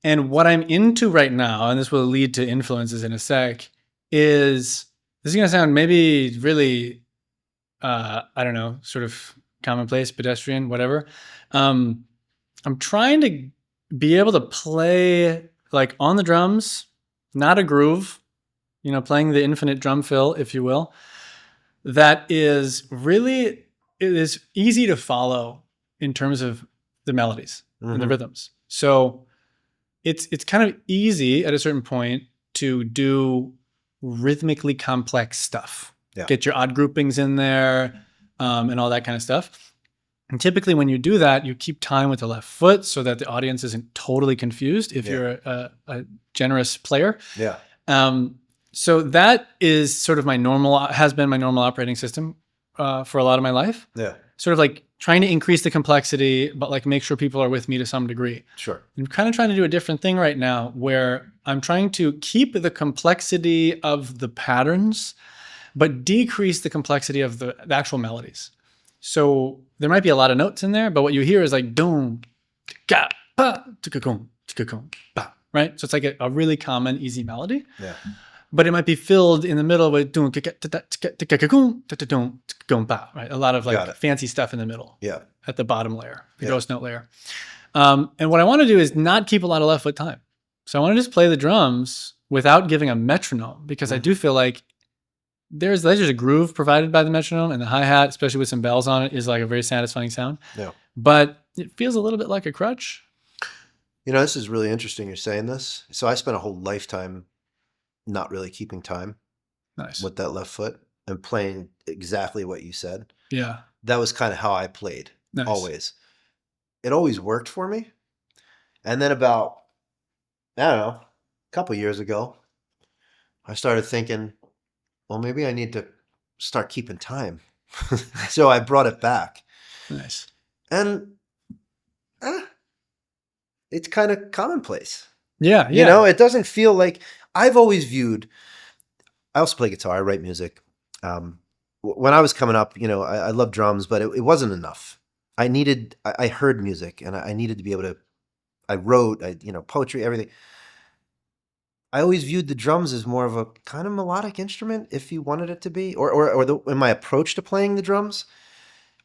And what I'm into right now, and this will lead to influences in a sec, is this is going to sound maybe really, I don't know, sort of commonplace, pedestrian, whatever. I'm trying to be able to play like on the drums, not a groove, playing the infinite drum fill, if you will. That is really, it is easy to follow in terms of the melodies and the rhythms. So it's kind of easy at a certain point to do rhythmically complex stuff. Yeah. Get your odd groupings in there and all that kind of stuff. And typically when you do that, you keep time with the left foot so that the audience isn't totally confused if you're a generous player. Yeah. So that is sort of has been my normal operating system for a lot of my life. Yeah. Sort of like trying to increase the complexity, but like make sure people are with me to some degree. Sure. I'm kind of trying to do a different thing right now where I'm trying to keep the complexity of the patterns, but decrease the complexity of the actual melodies. So there might be a lot of notes in there, but what you hear is like doom, ga, pa, tukakung, ba, right? So it's like a really common, easy melody. Yeah. But it might be filled in the middle with right? A lot of like fancy stuff in the middle. Yeah. At the bottom layer, the ghost note layer. And what I want to do is not keep a lot of left foot time. So I want to just play the drums without giving a metronome, because I do feel like there's a groove provided by the metronome, and the hi-hat, especially with some bells on it, is like a very satisfying sound. Yeah. But it feels a little bit like a crutch. This is really interesting you're saying this. So I spent a whole lifetime not really keeping time with that left foot and playing exactly what you said. Yeah. That was kind of how I played. Nice. Always. It always worked for me. And then about, I don't know, a couple years ago, I started thinking, well, maybe I need to start keeping time. So I brought it back. Nice. And it's kind of commonplace. Yeah. Yeah. It doesn't feel like, I've always viewed, I also play guitar, I write music. When I was coming up, I loved drums, but it wasn't enough. I heard music, and I needed to be able to, I wrote, poetry, everything. I always viewed the drums as more of a kind of melodic instrument, if you wanted it to be, in my approach to playing the drums,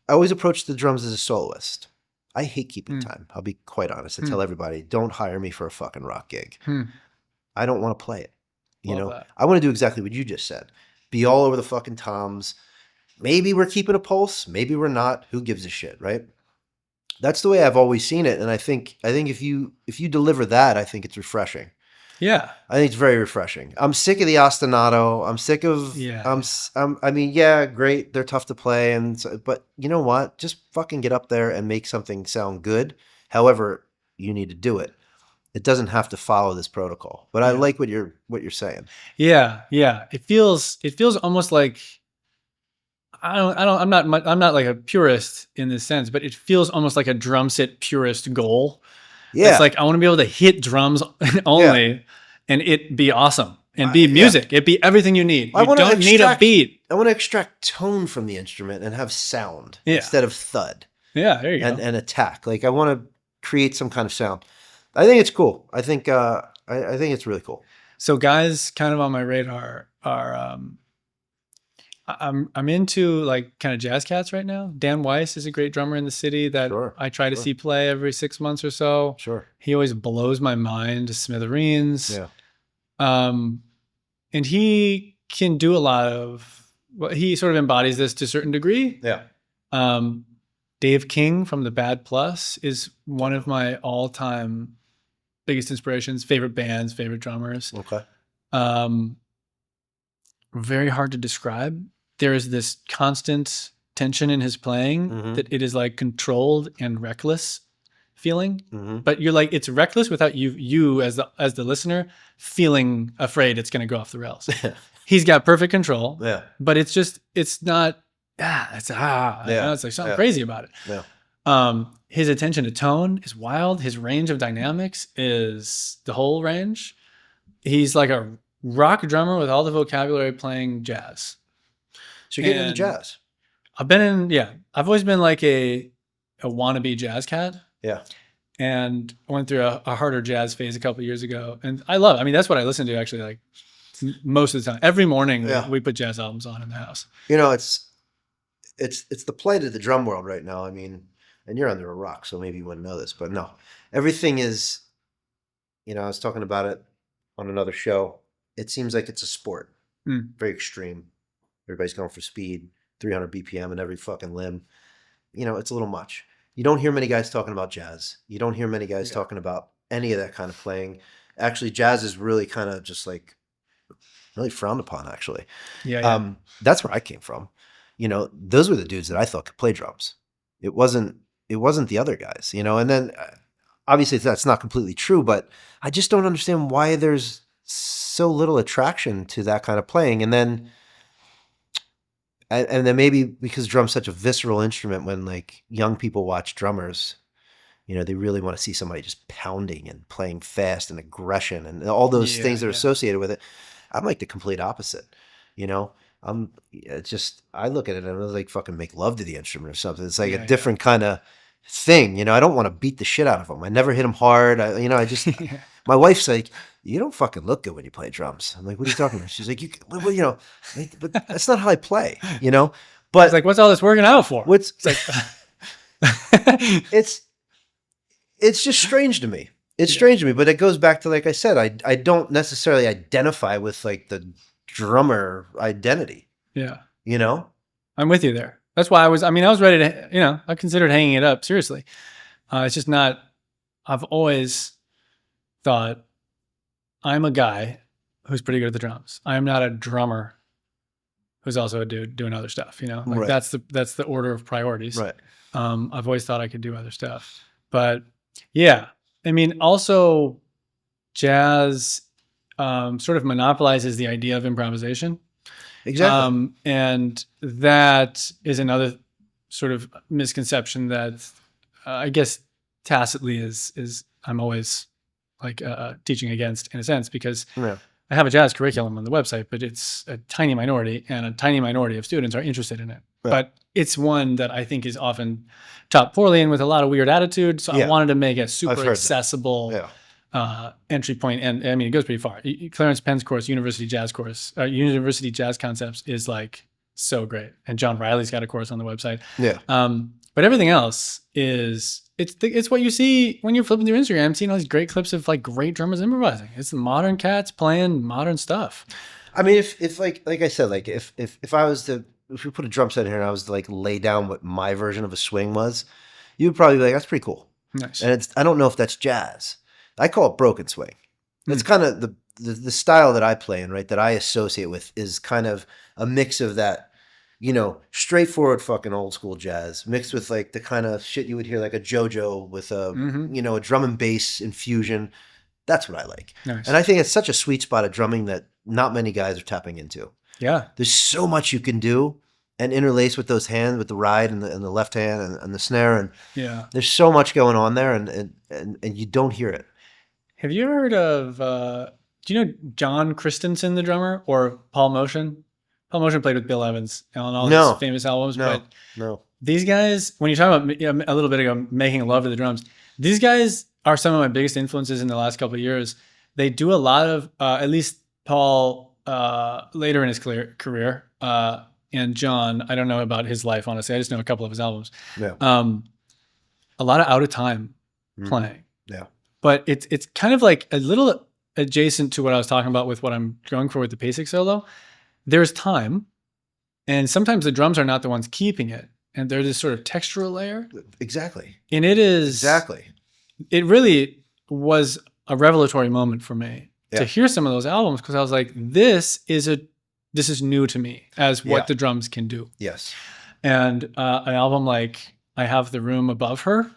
I always approached the drums as a soloist. I hate keeping time. I'll be quite honest. I tell everybody, don't hire me for a fucking rock gig. I don't want to play it. I want to do exactly what you just said. Be all over the fucking toms. Maybe we're keeping a pulse. Maybe we're not. Who gives a shit, right? That's the way I've always seen it. And I think if you deliver that, I think it's refreshing. Yeah. I think it's very refreshing. I'm sick of the ostinato. I'm sick of, great. They're tough to play. But you know what? Just fucking get up there and make something sound good. However you need to do it. It doesn't have to follow this protocol. But I like what you're saying. Yeah. Yeah. It feels almost like, I'm not like a purist in this sense, but it feels almost like a drum set purist goal. Yeah. It's like, I want to be able to hit drums only and it be awesome and be music. It be everything you need. You don't need a beat. I want to extract tone from the instrument and have sound instead of thud. Yeah. There you go. And attack. Like, I want to create some kind of sound. I think it's cool. I think it's really cool. So guys kind of on my radar are, I'm into like kind of jazz cats right now. Dan Weiss is a great drummer in the city that I try to see play every 6 months or so. Sure. He always blows my mind to smithereens. Yeah. And he can do a lot of, he sort of embodies this to a certain degree. Yeah. Dave King from the Bad Plus is one of my all-time biggest inspirations, favorite bands, favorite drummers. Okay. Very hard to describe. There is this constant tension in his playing that it is like controlled and reckless feeling. But you're like, it's reckless without you as the listener feeling afraid it's going to go off the rails. He's got perfect control. Yeah. But it's not, it's like something crazy about it. Yeah. His attention to tone is wild. His range of dynamics is the whole range. He's like a rock drummer with all the vocabulary playing jazz. So you're getting into jazz. I've always been like a wannabe jazz cat. Yeah. And I went through a harder jazz phase a couple of years ago. And that's what I listen to actually like most of the time. Every morning we put jazz albums on in the house. It's the plight of the drum world right now. I mean, and you're under a rock, so maybe you wouldn't know this, but no, everything is, I was talking about it on another show. It seems like it's a sport, very extreme. Everybody's going for speed, 300 BPM in every fucking limb. It's a little much. You don't hear many guys talking about jazz. You don't hear many guys talking about any of that kind of playing. Actually, jazz is really kind of just like really frowned upon, actually. Yeah. That's where I came from. Those were the dudes that I thought could play drums. It wasn't the other guys, and then obviously that's not completely true, but I just don't understand why there's so little attraction to that kind of playing. And then maybe because drum's such a visceral instrument, when like young people watch drummers, they really want to see somebody just pounding and playing fast and aggression and all those things that are associated with it. I'm like the complete opposite. I look at it and I like fucking make love to the instrument or something. It's like a different kind of thing. I don't want to beat the shit out of them. I never hit them hard. I just, my wife's like, you don't fucking look good when you play drums. I'm like, what are you talking about? She's like, but that's not how I play, but it's like, what's all this working out for? It's like, it's just strange to me. It's strange to me, but it goes back to, like I said, I don't necessarily identify with like the drummer identity. Yeah. I'm with you there. That's why I was ready to, I considered hanging it up seriously. It's just not, I've always thought I'm a guy who's pretty good at the drums. I am not a drummer who's also a dude doing other stuff, Right. that's the order of priorities. Right. I've always thought I could do other stuff, but yeah. Also jazz sort of monopolizes the idea of improvisation. Exactly. And that is another sort of misconception that I guess tacitly is I'm always like teaching against, in a sense, because I have a jazz curriculum on the website, but it's a tiny minority, and a tiny minority of students are interested in it. Right. But it's one that I think is often taught poorly and with a lot of weird attitude. So I wanted to make it super accessible entry point. And it goes pretty far. Clarence Penn's course, University Jazz Concepts, is like so great. And John Riley's got a course on the website. Yeah. But everything else is, it's what you see when you're flipping through Instagram, seeing all these great clips of like great drummers improvising. It's modern cats playing modern stuff. If like I said, like if we put a drum set in here and I was to like lay down what my version of a swing was, you'd probably be like, that's pretty cool. Nice. And I don't know if that's jazz. I call it broken swing. That's kind of the style that I play in, right? That I associate with is kind of a mix of that, straightforward fucking old school jazz mixed with like the kind of shit you would hear like a JoJo with a, a drum and bass infusion. That's what I like. Nice. And I think it's such a sweet spot of drumming that not many guys are tapping into. Yeah. There's so much you can do and interlace with those hands, with the ride and the left hand and the snare. And there's so much going on there and you don't hear it. Have you ever heard of, do you know John Christensen, the drummer, or Paul Motion? Paul Motion played with Bill Evans on all his famous albums. No. These guys, when you're talking about a little bit ago, making love to the drums, these guys are some of my biggest influences in the last couple of years. They do a lot of, at least Paul, later in his career, and John, I don't know about his life, honestly. I just know a couple of his albums. Yeah. A lot of out of time playing. Yeah. But it's kind of like a little adjacent to what I was talking about with what I'm going for with the basic solo. There's time, and sometimes the drums are not the ones keeping it, and they're this sort of textural layer. Exactly. And it is exactly. It really was a revelatory moment for me to hear some of those albums, because I was like, this is new to me as what the drums can do. Yes. And an album like I Have the Room Above Her,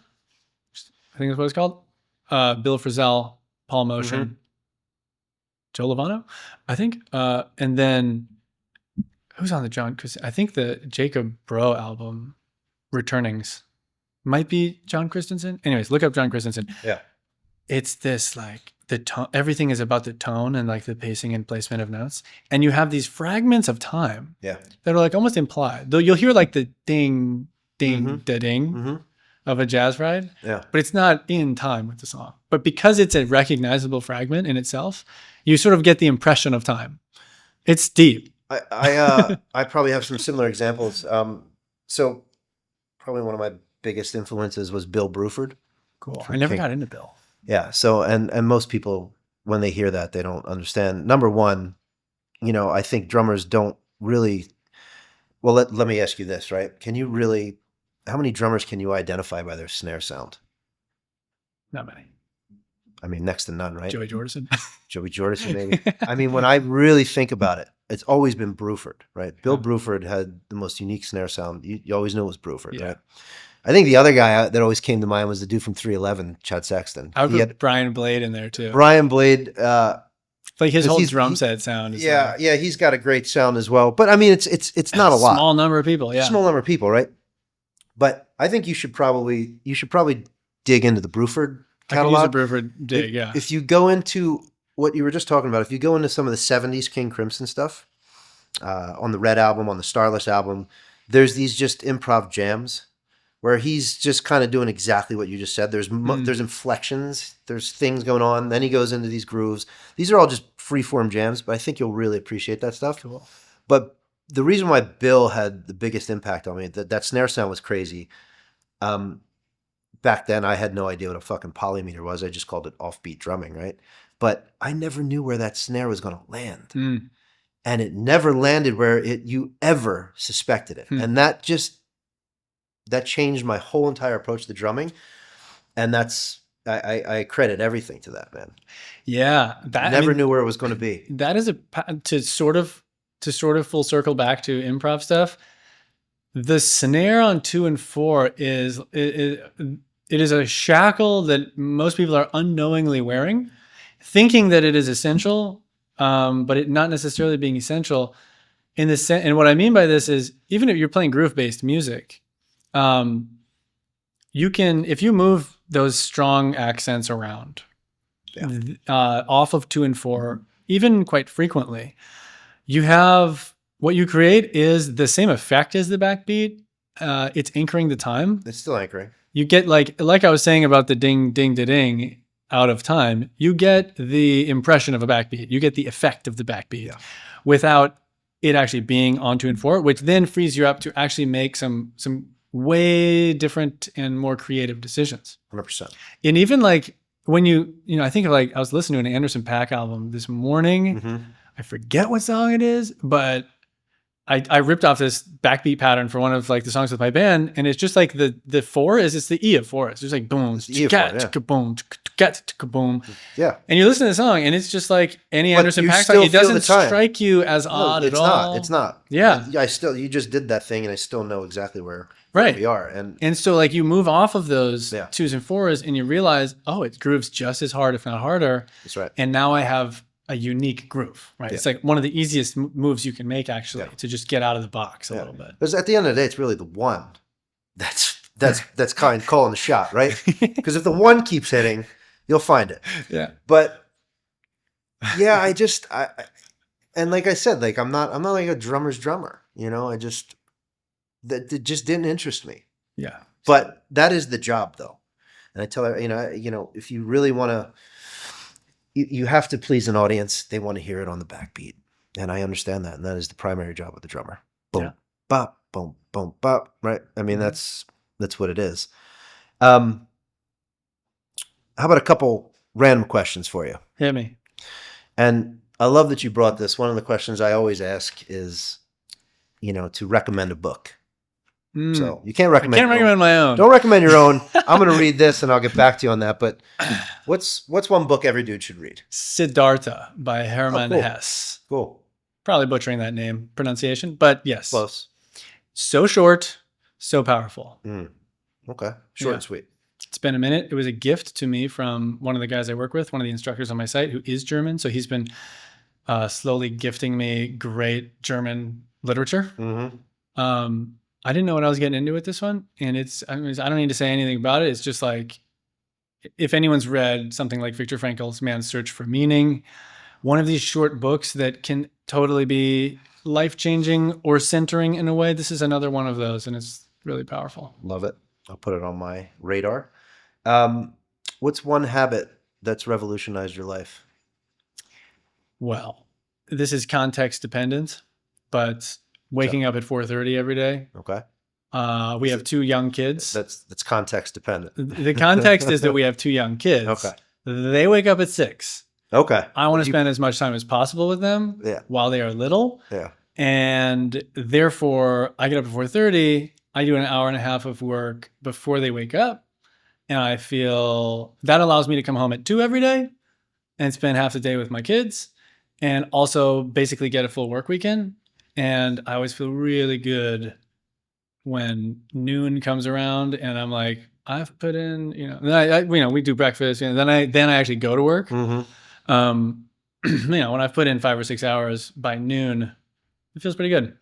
I think that's what it's called. Bill Frisell, Paul Motion, Joe Lovano, I think. And then who's on the John? Because I think the Jacob Bro album, Returnings, might be John Christensen. Anyways, look up John Christensen. Yeah. It's this like the tone, everything is about the tone and like the pacing and placement of notes. And you have these fragments of time that are like almost implied. Though you'll hear like the ding, ding, da ding of a jazz ride. Yeah. But it's not in time with the song. But because it's a recognizable fragment in itself, you sort of get the impression of time. It's deep. I probably have some similar examples. So probably one of my biggest influences was Bill Bruford. Cool. from I never King. got into Bill. Yeah. So, and most people, when they hear that, they don't understand. Number one, I think drummers don't really. Well, let me ask you this, right? How many drummers can you identify by their snare sound? Not many. I mean, next to none, right? Joey Jordison. Joey Jordison, maybe. I mean, when I really think about it, it's always been Bruford, right? Bill Bruford had the most unique snare sound. You always knew it was Bruford, Yeah. right? I think the other guy that always came to mind was the dude from 311, Chad Sexton. I would He put had Brian Blade in there too. Brian Blade. Like his 'cause whole drum set sound is like yeah, he's got a great sound as well. But I mean, it's not a lot. small number of people. Yeah. Small number of people, right? But I think you should probably dig into the Bruford I could use a catalog. Bruford dig. Yeah. If you go into what you were just talking about, if you go into some of the 70s King Crimson stuff, on the Red album, on the Starless album, there's these just improv jams where he's just kind of doing exactly what you just said. There's inflections, there's things going on. Then he goes into these grooves. These are all just free-form jams, but I think you'll really appreciate that stuff. Cool. But the reason why Bill had the biggest impact on me, that snare sound was crazy. Back then, I had no idea what a fucking polymeter was. I just called it offbeat drumming, right? But I never knew where that snare was going to land. And it never landed where you ever suspected it. And that changed my whole entire approach to drumming. And I credit everything to that, man. Yeah. Never knew where it was going to be. That is to sort of full circle back to improv stuff. The snare on 2 and 4 is a shackle that most people are unknowingly wearing, thinking that it is essential, but it not necessarily being essential. And what I mean by this is, even if you're playing groove-based music, you can, if you move those strong accents around, off of 2 and 4, even quite frequently, what you create is the same effect as the backbeat. It's anchoring the time. It's still anchoring. You get like I was saying about the ding, ding, da, ding out of time, you get the impression of a backbeat. You get the effect of the backbeat without it actually being on 2 and 4, which then frees you up to actually make some way different and more creative decisions. 100%. And even like when I think of I was listening to an Anderson .Paak album this morning. I forget what song it is, but I ripped off this backbeat pattern for one of like the songs with my band, and it's just like the 4 it's the E of 4. It's just like boom, boom, boom. Yeah. And you listen to the song, and it's just like any But Anderson you .Paak still song. It feel doesn't the time. strike you as odd at all. It's not. Yeah. And you just did that thing, and I still know exactly where Right. we are. And so like you move off of those Yeah. 2s and 4s, and you realize, oh, it grooves just as hard, if not harder. That's right. And now I have a unique groove, right? Yeah. It's like one of the easiest moves you can make, actually, to just get out of the box a little bit. Because at the end of the day, it's really the one that's kind of calling the shot, right? Because if the one keeps hitting, you'll find it. Yeah. But yeah, and like I said, like I'm not like a drummer's drummer, that it just didn't interest me. Yeah. But that is the job, though. And I tell her, if you really want to, you have to please an audience. They want to hear it on the backbeat. And I understand that. And that is the primary job of the drummer. Boom, bop, boom, boom, bop. Right. I mean, that's what it is. How about a couple random questions for you? Hit me. And I love that you brought this. One of the questions I always ask is, to recommend a book. So you can't recommend. I can't recommend my own. Don't recommend your own. I'm going to read this, and I'll get back to you on that. But what's one book every dude should read? Siddhartha by Hermann cool. Hesse. Cool. Probably butchering that name pronunciation, but yes. Close. So short, so powerful. Okay. Short and sweet. It's been a minute. It was a gift to me from one of the guys I work with, one of the instructors on my site, who is German. So he's been slowly gifting me great German literature. I didn't know what I was getting into with this one. And I don't need to say anything about it. It's just like, if anyone's read something like Viktor Frankl's Man's Search for Meaning, one of these short books that can totally be life-changing or centering in a way, this is another one of those, and it's really powerful. Love it. I'll put it on my radar. What's one habit that's revolutionized your life? Well, this is context dependent, but waking up at 4:30 every day. Okay. We have 2 young kids. That's context dependent. The context is that we have 2 young kids. Okay. They wake up at 6. Okay. I want to spend as much time as possible with them while they are little. Yeah. And therefore, I get up at 4:30. I do an hour and a half of work before they wake up. And I feel that allows me to come home at 2 every day and spend half the day with my kids and also basically get a full work weekend. And I always feel really good when noon comes around and I'm like, I've put in, then we do breakfast and then I actually go to work. When I've put in 5 or 6 hours by noon, it feels pretty good.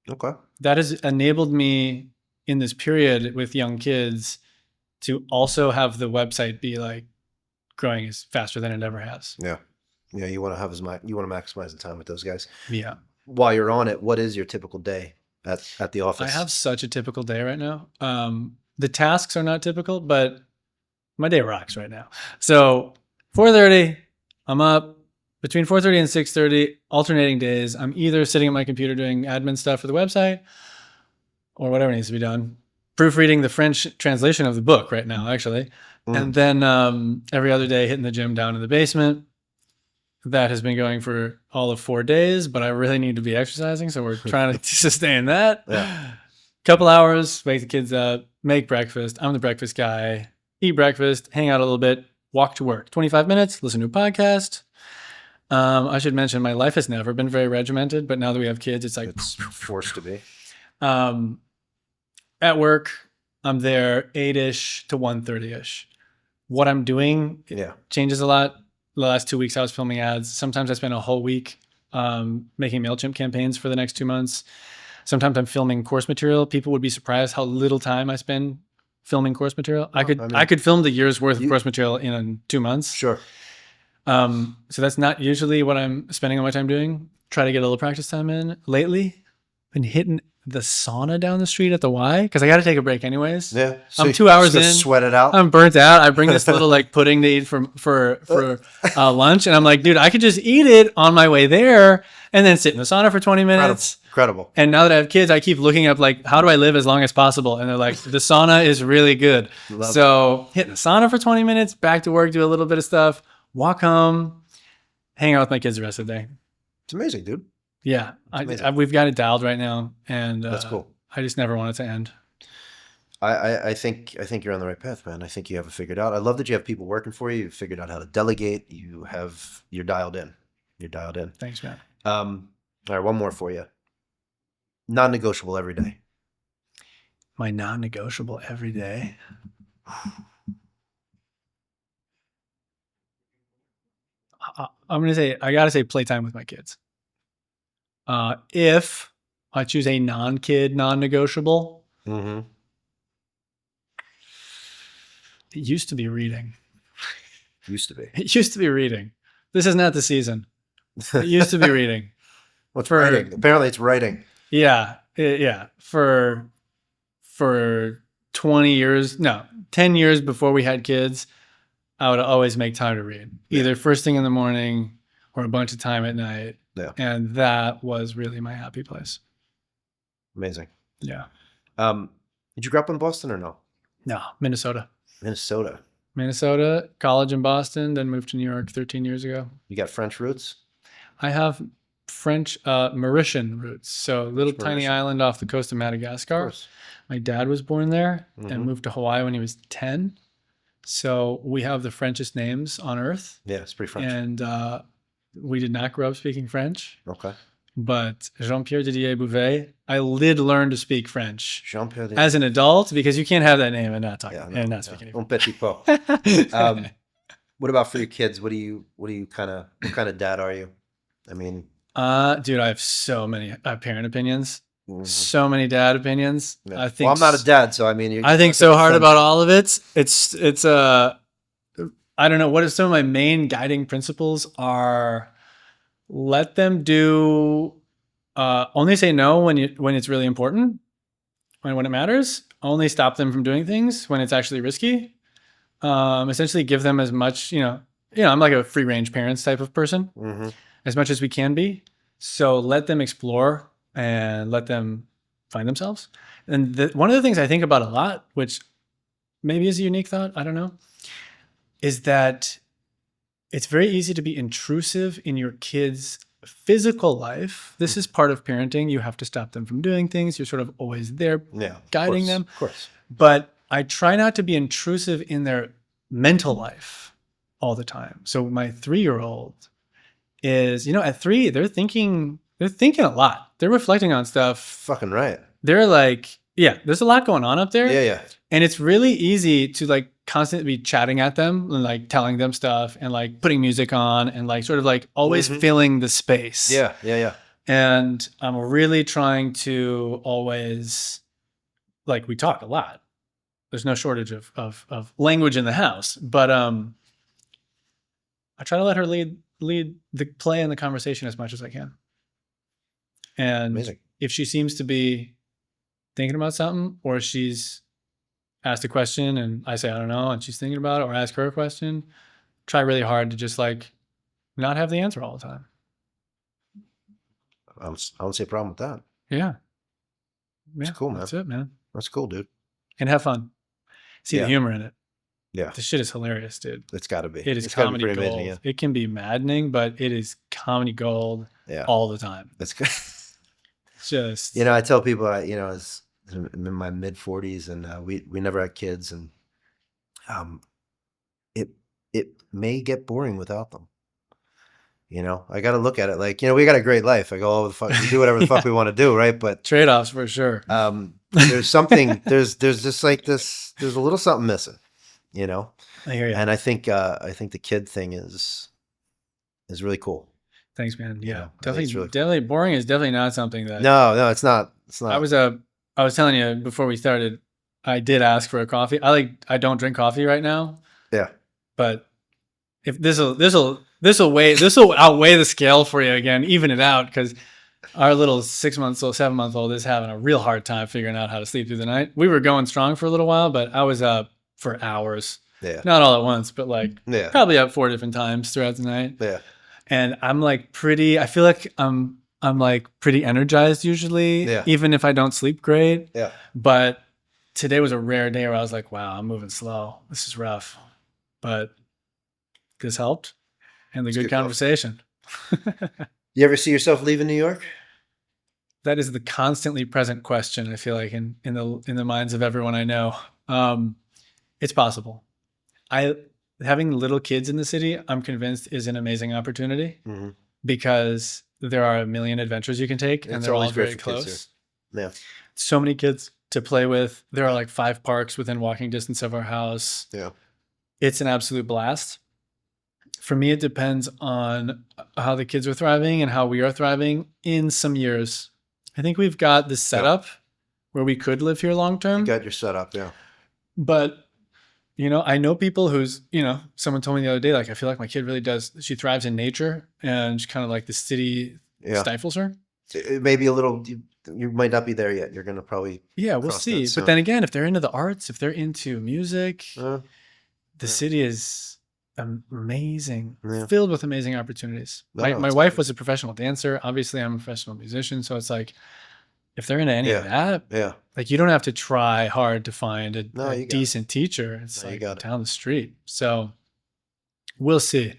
Okay. That has enabled me in this period with young kids to also have the website be like growing as faster than it ever has. Yeah. Yeah. You want to maximize the time with those guys. Yeah. While you're on it, what is your typical day at the office? I have such a typical day right now. The tasks are not typical, but my day rocks right now. So 4:30, I'm up. Between 4:30 and 6:30, alternating days, I'm either sitting at my computer doing admin stuff for the website or whatever needs to be done. Proofreading the French translation of the book right now, actually. And then every other day hitting the gym down in the basement. That has been going for all of 4 days, but I really need to be exercising, so we're trying to sustain that. Yeah. Couple hours, wake the kids up, make breakfast. I'm the breakfast guy. Eat breakfast, hang out a little bit, walk to work. 25 minutes, listen to a podcast. I should mention my life has never been very regimented, but now that we have kids, it's like It's forced to be. At work, I'm there 8-ish to 1:30-ish. What I'm doing changes a lot. The last 2 weeks I was filming ads. Sometimes I spend a whole week making MailChimp campaigns for the next 2 months. Sometimes I'm filming course material. People would be surprised how little time I spend filming course material. I could film the year's worth of course material in 2 months. Sure. So that's not usually what I'm spending all my time doing. Try to get a little practice time in. Lately, been hitting the sauna down the street at the Y because I got to take a break anyways. Yeah. So I'm 2 hours in. Sweat it out. I'm burnt out. I bring this little like pudding to eat for lunch, and I'm like, dude, I could just eat it on my way there and then sit in the sauna for 20 minutes. Incredible. And now that I have kids, I keep looking up like, how do I live as long as possible? And they're like, the sauna is really good. So hitting the sauna for 20 minutes, back to work, do a little bit of stuff, walk home, hang out with my kids the rest of the day. It's amazing, dude. Yeah, we've got it dialed right now, and that's cool. I just never want it to end. I think you're on the right path, man. I think you have it figured out. I love that you have people working for you. You've figured out how to delegate. You're dialed in. You're dialed in. Thanks, man. All right, one more for you. Non-negotiable every day. My non-negotiable every day. I'm gonna say I gotta say playtime with my kids. If I choose a non-kid non-negotiable, it used to be reading. Used to be. It used to be reading. This is not the season. It used to be reading. What's writing? Apparently, it's writing. Yeah, yeah. For 20 years, no, 10 years before we had kids, I would always make time to read, either first thing in the morning or a bunch of time at night. Yeah. And that was really my happy place. Amazing. Yeah. Did you grow up in Boston or no? No, Minnesota. Minnesota. College in Boston, then moved to New York 13 years ago. You got French roots? I have French Mauritian roots. So little tiny island off the coast of Madagascar. Of course. My dad was born there and moved to Hawaii when he was 10. So we have the Frenchest names on earth. Yeah, it's pretty French. And we did not grow up speaking French. Okay. But Jean-Pierre Didier Bouvet, I did learn to speak French Jean-Pierre Didier. as an adult because you can't have that name and not talk and not speak Un petit peu. What about for your kids? What kind of dad are you? I mean, dude, I have so many parent opinions, so many dad opinions. Yeah. I think. Well, I'm not a dad, so I mean, I think so hard about all of it. It's I don't know what are some of my main guiding principles are. Let them do. Only say no when it's really important, when it matters. Only stop them from doing things when it's actually risky. Essentially, give them as much. I'm like a free range parents type of person, as much as we can be. So let them explore and let them find themselves. And one of the things I think about a lot, which maybe is a unique thought, I don't know, is that it's very easy to be intrusive in your kids' physical life. This is part of parenting. You have to stop them from doing things. You're sort of always there guiding them. Of course. But I try not to be intrusive in their mental life all the time. So my 3-year-old is, at 3, they're thinking a lot. They're reflecting on stuff. Fucking right. They're like, there's a lot going on up there. Yeah. And it's really easy to like constantly be chatting at them and like telling them stuff and like putting music on and like sort of like always filling the space. Yeah. And I'm really trying to always, like, we talk a lot. There's no shortage of language in the house, but I try to let her lead the play and the conversation as much as I can. And Amazing. If she seems to be thinking about something, or she's asked a question and I say, I don't know, and she's thinking about it, or ask her a question, try really hard to just like not have the answer all the time. I don't see a problem with that. Yeah. That's cool, man. That's it, man. That's cool, dude. And have fun. See the humor in it. Yeah. This shit is hilarious, dude. It's got to be. It is It's gotta be comedy pretty gold. amazing, yeah. It can be maddening, but it is comedy gold all the time. That's good. Just I tell people, I'm in my mid 40s, and we never had kids, and it may get boring without them. I got to look at it like, we got a great life. I go all the fuck, we do whatever the fuck we want to do, right? But trade-offs for sure. There's something. There's just like this. There's a little something missing, I hear you. And I think the kid thing is really cool. Thanks, man. Yeah, definitely. Really definitely boring is definitely not something that. No, it's not. It's not. I was telling you before we started, I did ask for a coffee. I don't drink coffee right now. Yeah. But if this will outweigh the scale for you again, even it out, because our little 7-month-old is having a real hard time figuring out how to sleep through the night. We were going strong for a little while, but I was up for hours. Yeah. Not all at once, but probably up 4 different times throughout the night. Yeah. And I'm I feel like I'm like pretty energized usually, even if I don't sleep great. Yeah. But today was a rare day where I was like, wow, I'm moving slow. This is rough. But this helped. And the good conversation. You ever see yourself leaving New York? That is the constantly present question, I feel like, in the minds of everyone I know. It's possible. Having little kids in the city, I'm convinced, is an amazing opportunity because there are a million adventures you can take, and they're all very close. Yeah. So many kids to play with. There are like 5 parks within walking distance of our house. Yeah. It's an absolute blast. For me, it depends on how the kids are thriving and how we are thriving in some years. I think we've got this setup where we could live here long term. You got your setup, yeah. But I know people who's, someone told me the other day, like, I feel like my kid really does. She thrives in nature, and she kind of like the city stifles her. It may be a little, you might not be there yet. You're going to probably. Yeah, we'll see. But then again, if they're into the arts, if they're into music, the city is amazing, filled with amazing opportunities. My wife was a professional dancer. Obviously, I'm a professional musician. So it's like, if they're into any of that, like, you don't have to try hard to find a decent teacher. It's down the street. So we'll see.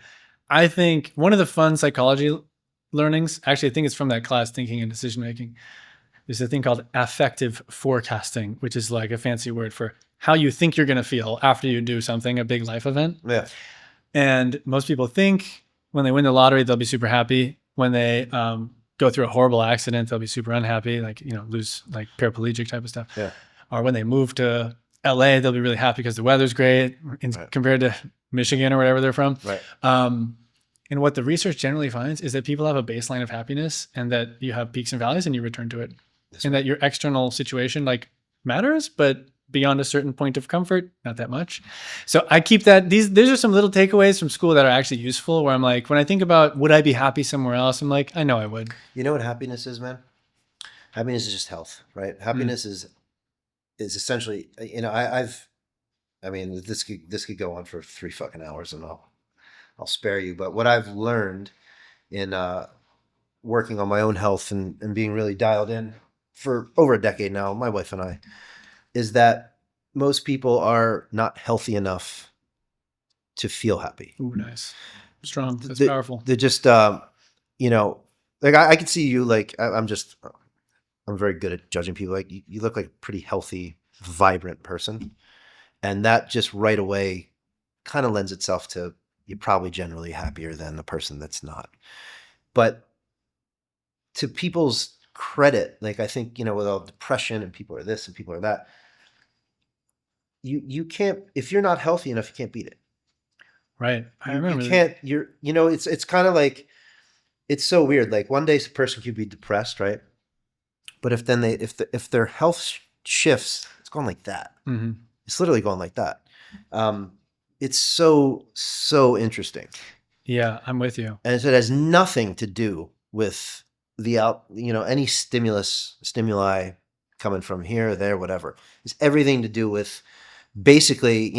I think one of the fun psychology learnings, actually, I think it's from that class, Thinking and Decision Making, there's a thing called affective forecasting, which is like a fancy word for how you think you're going to feel after you do something, a big life event. Yeah. And most people think when they win the lottery, they'll be super happy. When they go through a horrible accident, they'll be super unhappy, like, lose like paraplegic type of stuff. Yeah. Or when they move to LA, they'll be really happy because the weather's great compared to Michigan or wherever they're from. Right. And what the research generally finds is that people have a baseline of happiness, and that you have peaks and valleys and you return to it. And that your external situation like matters, but beyond a certain point of comfort, not that much. So I keep that. These are some little takeaways from school that are actually useful, where I'm like, when I think about would I be happy somewhere else, I'm like, I know I would. You know what happiness is, man? Happiness is just health, right? Happiness is essentially, this could go on for 3 fucking hours, and I'll spare you. But what I've learned in working on my own health and being really dialed in for over a decade now, my wife and I, is that most people are not healthy enough to feel happy. Ooh, nice. Strong. That's They, powerful. they're just, you know, like I can see you, like, I'm very good at judging people. Like you look like a pretty healthy, vibrant person. And that just right away kind of lends itself to you're probably generally happier than the person that's not. But to people's credit, like I think, with all depression and people are this and people are that, you can't, if you're not healthy enough, you can't beat it. Right. I You remember. can't, it's kind of like, it's so weird. Like one day a person could be depressed, right? But if their health shifts, it's going like that. Mm-hmm. It's literally going like that. It's so interesting. Yeah, I'm with you. And so it has nothing to do with any stimuli coming from here or there, whatever. It's everything to do with basically,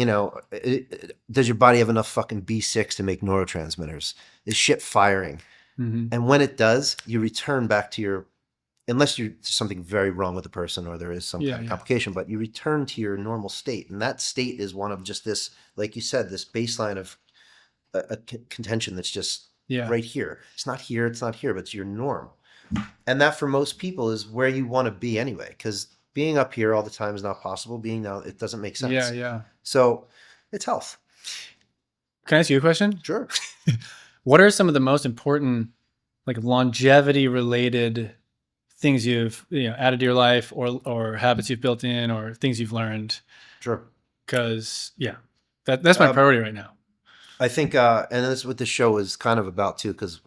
does your body have enough fucking B6 to make neurotransmitters? Is shit firing? Mm-hmm. And when it does, you return back to unless there's something very wrong with the person or there is some kind of complication, but you return to your normal state. And that state is one of just this, like you said, this baseline of a contention that's just right here. It's not here, but it's your norm. And that for most people is where you want to be anyway, because being up here all the time is not possible. Being down, it doesn't make sense. Yeah. So it's health. Can I ask you a question? Sure. What are some of the most important, like longevity related things you've added to your life, or habits you've built in, or things you've learned? Sure. Because that's my priority right now. I think, and that's what the show is kind of about too, because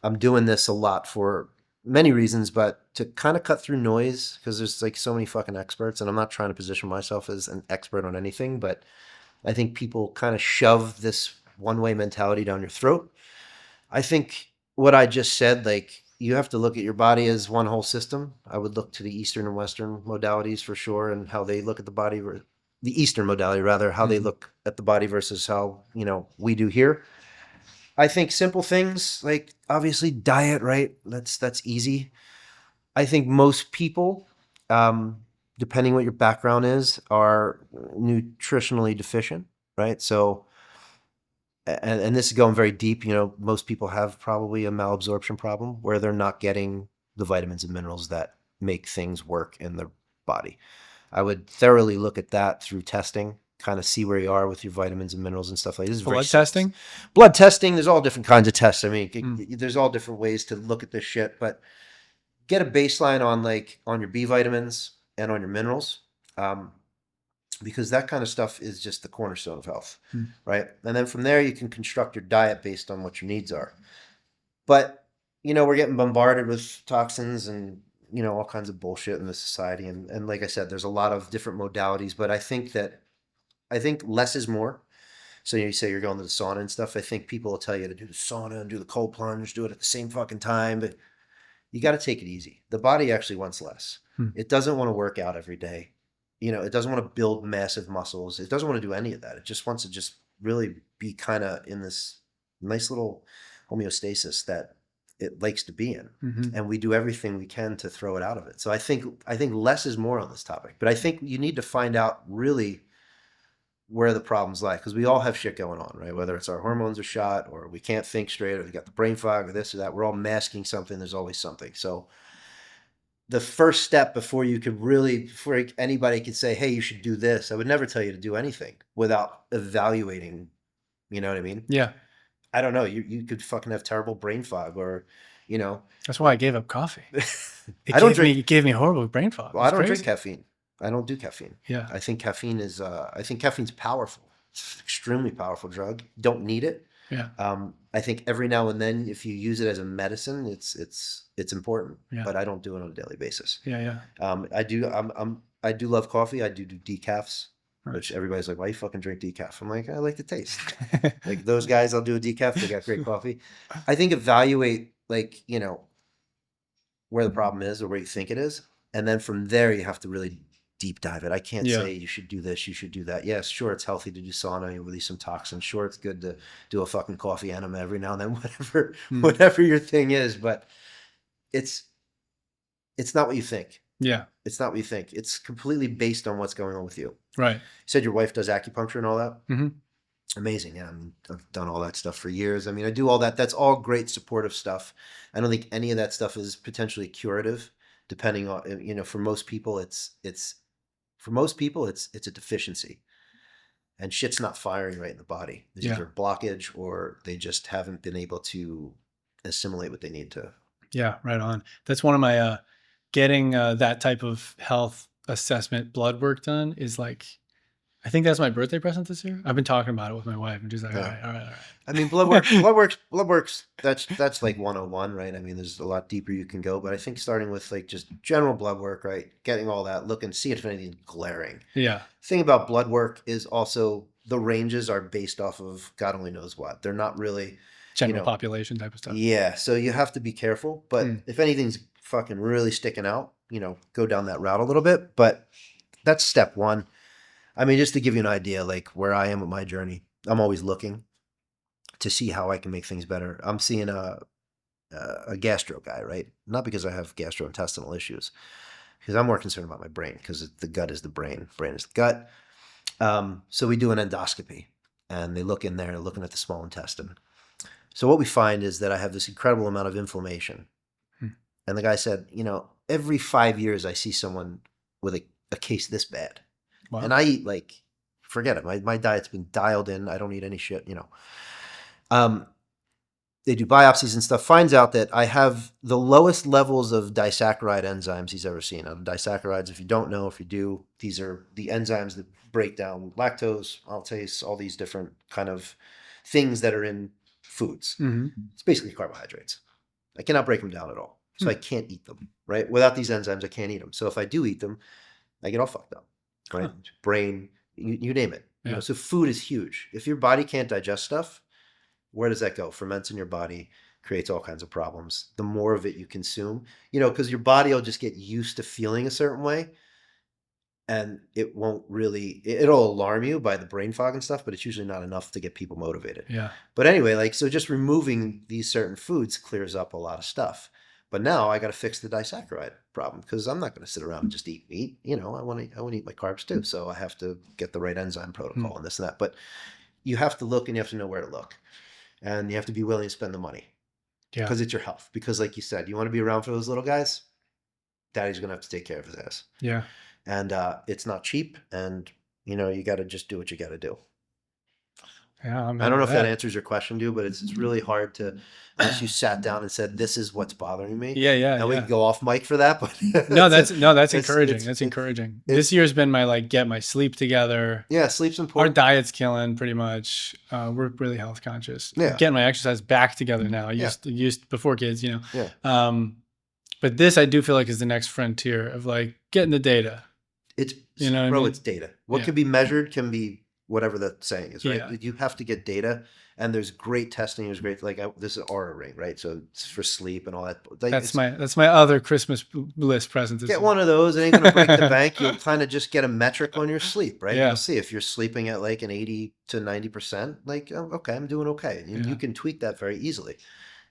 I'm doing this a lot for many reasons, but to kind of cut through noise, because there's like so many fucking experts, and I'm not trying to position myself as an expert on anything, but I think people kind of shove this one-way mentality down your throat. I think what I just said, like you have to look at your body as one whole system. I would look to the Eastern and Western modalities for sure, and how they look at the body, or the Eastern modality rather, how they look at the body versus how, we do here. I think simple things like obviously diet, right? That's easy. I think most people, depending what your background is, are nutritionally deficient, right? So, and this is going very deep. Most people have probably a malabsorption problem where they're not getting the vitamins and minerals that make things work in their body. I would thoroughly look at that through testing, kind of see where you are with your vitamins and minerals and stuff like this. Blood testing? Blood testing, there's all different kinds of tests. I mean, there's all different ways to look at this shit, but get a baseline on your B vitamins and on your minerals, because that kind of stuff is just the cornerstone of health, right? And then from there, you can construct your diet based on what your needs are. But, we're getting bombarded with toxins and, all kinds of bullshit in this society. And like I said, there's a lot of different modalities, but I think less is more. So you say you're going to the sauna and stuff. I think people will tell you to do the sauna and do the cold plunge, do it at the same fucking time. But you got to take it easy. The body actually wants less. It doesn't want to work out every day. It doesn't want to build massive muscles. It doesn't want to do any of that. It just wants to just really be kind of in this nice little homeostasis that it likes to be in. And we do everything we can to throw it out of it. So I think less is more on this topic, but I think you need to find out really where the problems lie, because we all have shit going on, right? Whether it's our hormones are shot, or we can't think straight, or we got the brain fog, or this or that. We're all masking something. There's always something. So the first step before anybody could say, hey, you should do this, I would never tell you to do anything without evaluating. You know what I mean? Yeah. I don't know. You could fucking have terrible brain fog, or, That's why I gave up coffee. It gave me horrible brain fog. Well, I don't drink caffeine. I don't do caffeine. Yeah. I think caffeine's powerful. It's an extremely powerful drug. Don't need it. Yeah. I think every now and then, if you use it as a medicine, it's important. Yeah. But I don't do it on a daily basis. Yeah. I do love coffee. I do decafs, which everybody's like, why you fucking drink decaf? I'm like, I like the taste. Like those guys, I'll do a decaf. They got great coffee. I think evaluate where the problem is or where you think it is, and then from there you have to really deep dive it. I can't say you should do this, you should do that. Yes, sure, it's healthy to do sauna, you release some toxins. Sure, it's good to do a fucking coffee enema every now and then, whatever your thing is. But it's it's not what you think. Yeah. It's not what you think. It's completely based on what's going on with you. Right. You said your wife does acupuncture and all that. Mm-hmm. Amazing. Yeah, I've done all that stuff for years. I mean, I do all that. That's all great supportive stuff. I don't think any of that stuff is potentially curative, depending on, you know, for most people, it's a deficiency, and shit's not firing right in the body. There's Yeah. either a blockage or they just haven't been able to assimilate what they need to. Yeah, right on. That's one of my getting that type of health assessment blood work done is like, I think that's my birthday present this year. I've been talking about it with my wife, and she's like, Yeah. all right. I mean, blood works. That's like 101, right? I mean, there's a lot deeper you can go, but I think starting with like just general blood work, right? Getting all that, looking, see if anything's glaring. Yeah. Thing about blood work is also the ranges are based off of God only knows what. They're not really General population type of stuff. Yeah, so you have to be careful. But if anything's fucking really sticking out, you know, go down that route a little bit. But that's step one. I mean, just to give you an idea, like where I am with my journey, I'm always looking to see how I can make things better. I'm seeing a gastro guy, right? Not because I have gastrointestinal issues, because I'm more concerned about my brain, because the gut is the brain is the gut. So we do an endoscopy, and they look in there, looking at the small intestine. So what we find is that I have this incredible amount of inflammation. And the guy said, you know, every 5 years I see someone with a case this bad. Wow. And I eat like, forget it. My diet's been dialed in. I don't eat any shit, you know. They do biopsies and stuff, finds out that I have the lowest levels of disaccharide enzymes he's ever seen. Disaccharides, if you don't know, if you do, these are the enzymes that break down lactose, maltase, all these different kind of things that are in foods. Mm-hmm. It's basically carbohydrates. I cannot break them down at all. So I can't eat them, right? Without these enzymes, I can't eat them. So if I do eat them, I get all fucked up, right? Huh. Brain, you name it. Yeah. You know, so food is huge. If your body can't digest stuff, where does that go? Ferments in your body, creates all kinds of problems. The more of it you consume, you know, because your body will just get used to feeling a certain way, and it won't really, it'll alarm you by the brain fog and stuff, but it's usually not enough to get people motivated. Yeah. But anyway, like, so just removing these certain foods clears up a lot of stuff. But now I got to fix the disaccharide problem, because I'm not going to sit around and just eat meat. You know, I want to eat my carbs too. So I have to get the right enzyme protocol and this and that. But you have to look, and you have to know where to look, and you have to be willing to spend the money, because it's your health. Because like you said, you want to be around for those little guys, daddy's going to have to take care of his ass. Yeah. And it's not cheap, and you know, you got to just do what you got to do. Yeah, I don't know if that answers your question, dude, but it's really hard to, unless you sat down and said, this is what's bothering me. Yeah. And we can go off mic for that, but that's encouraging. That's encouraging. This year's been my, like, get my sleep together. Yeah, sleep's Our important. diet's killing pretty much. We're really health conscious. Yeah. Getting my exercise back together now. I used before kids, you know. Yeah. But this I do feel like is the next frontier of like getting the data. It's, you know what I bro, mean? it's data. What can be measured can be whatever the saying is, right? Yeah. You have to get data, and there's great testing. There's great, like, this is Aura Ring, right? So it's for sleep and all that. Like, That's my other Christmas list present. Get one of those. It ain't going to break the bank. You'll kind of just get a metric on your sleep, right? Yeah. You'll see if you're sleeping at like an 80 to 90%, like, oh, okay, I'm doing okay. And you can tweak that very easily.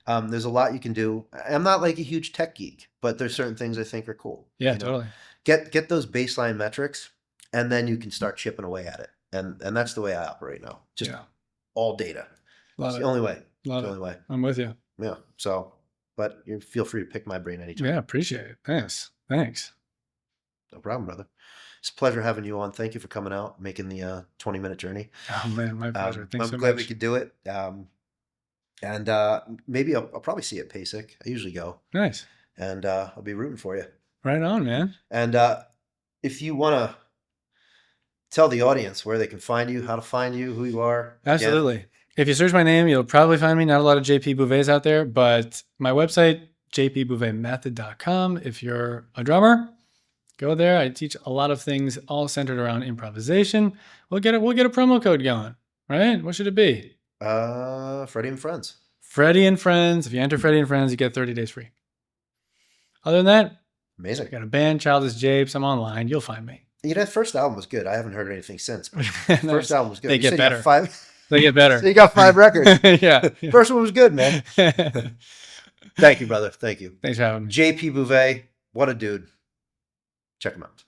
There's a lot you can do. I'm not like a huge tech geek, but there's certain things I think are cool. Yeah, you know? totally. Get those baseline metrics, and then you can start chipping away at it. And that's the way I operate now. Just all data. Love It's it. the only way. Love It's the it. only way. I'm with you. Yeah. So, but you feel free to pick my brain anytime. Yeah, appreciate it. Thanks. No problem, brother. It's a pleasure having you on. Thank you for coming out, making the 20-minute journey. Oh man, my pleasure. Thanks I'm so glad much. we could do it. And maybe I'll probably see you at PASIC. I usually go. Nice. And I'll be rooting for you. Right on, man. And if you want to tell the audience where they can find you, how to find you, who you are. Absolutely. If you search my name, you'll probably find me. Not a lot of JP Bouvets out there, but my website, jpbouvetmethod.com. If you're a drummer, go there. I teach a lot of things all centered around improvisation. We'll get a promo code going, right? What should it be? Freddy and Friends. Freddy and Friends. If you enter Freddy and Friends, you get 30 days free. Other than that, amazing. I got a band, Childish Japes. I'm online. You'll find me. You know, that first album was good. I haven't heard anything since. But first album was good. They You get said better. You got 5? They get better. So you got 5 records. Yeah. First one was good, man. Thank you, brother. Thank you. Thanks for having me. JP Bouvet. What a dude. Check him out.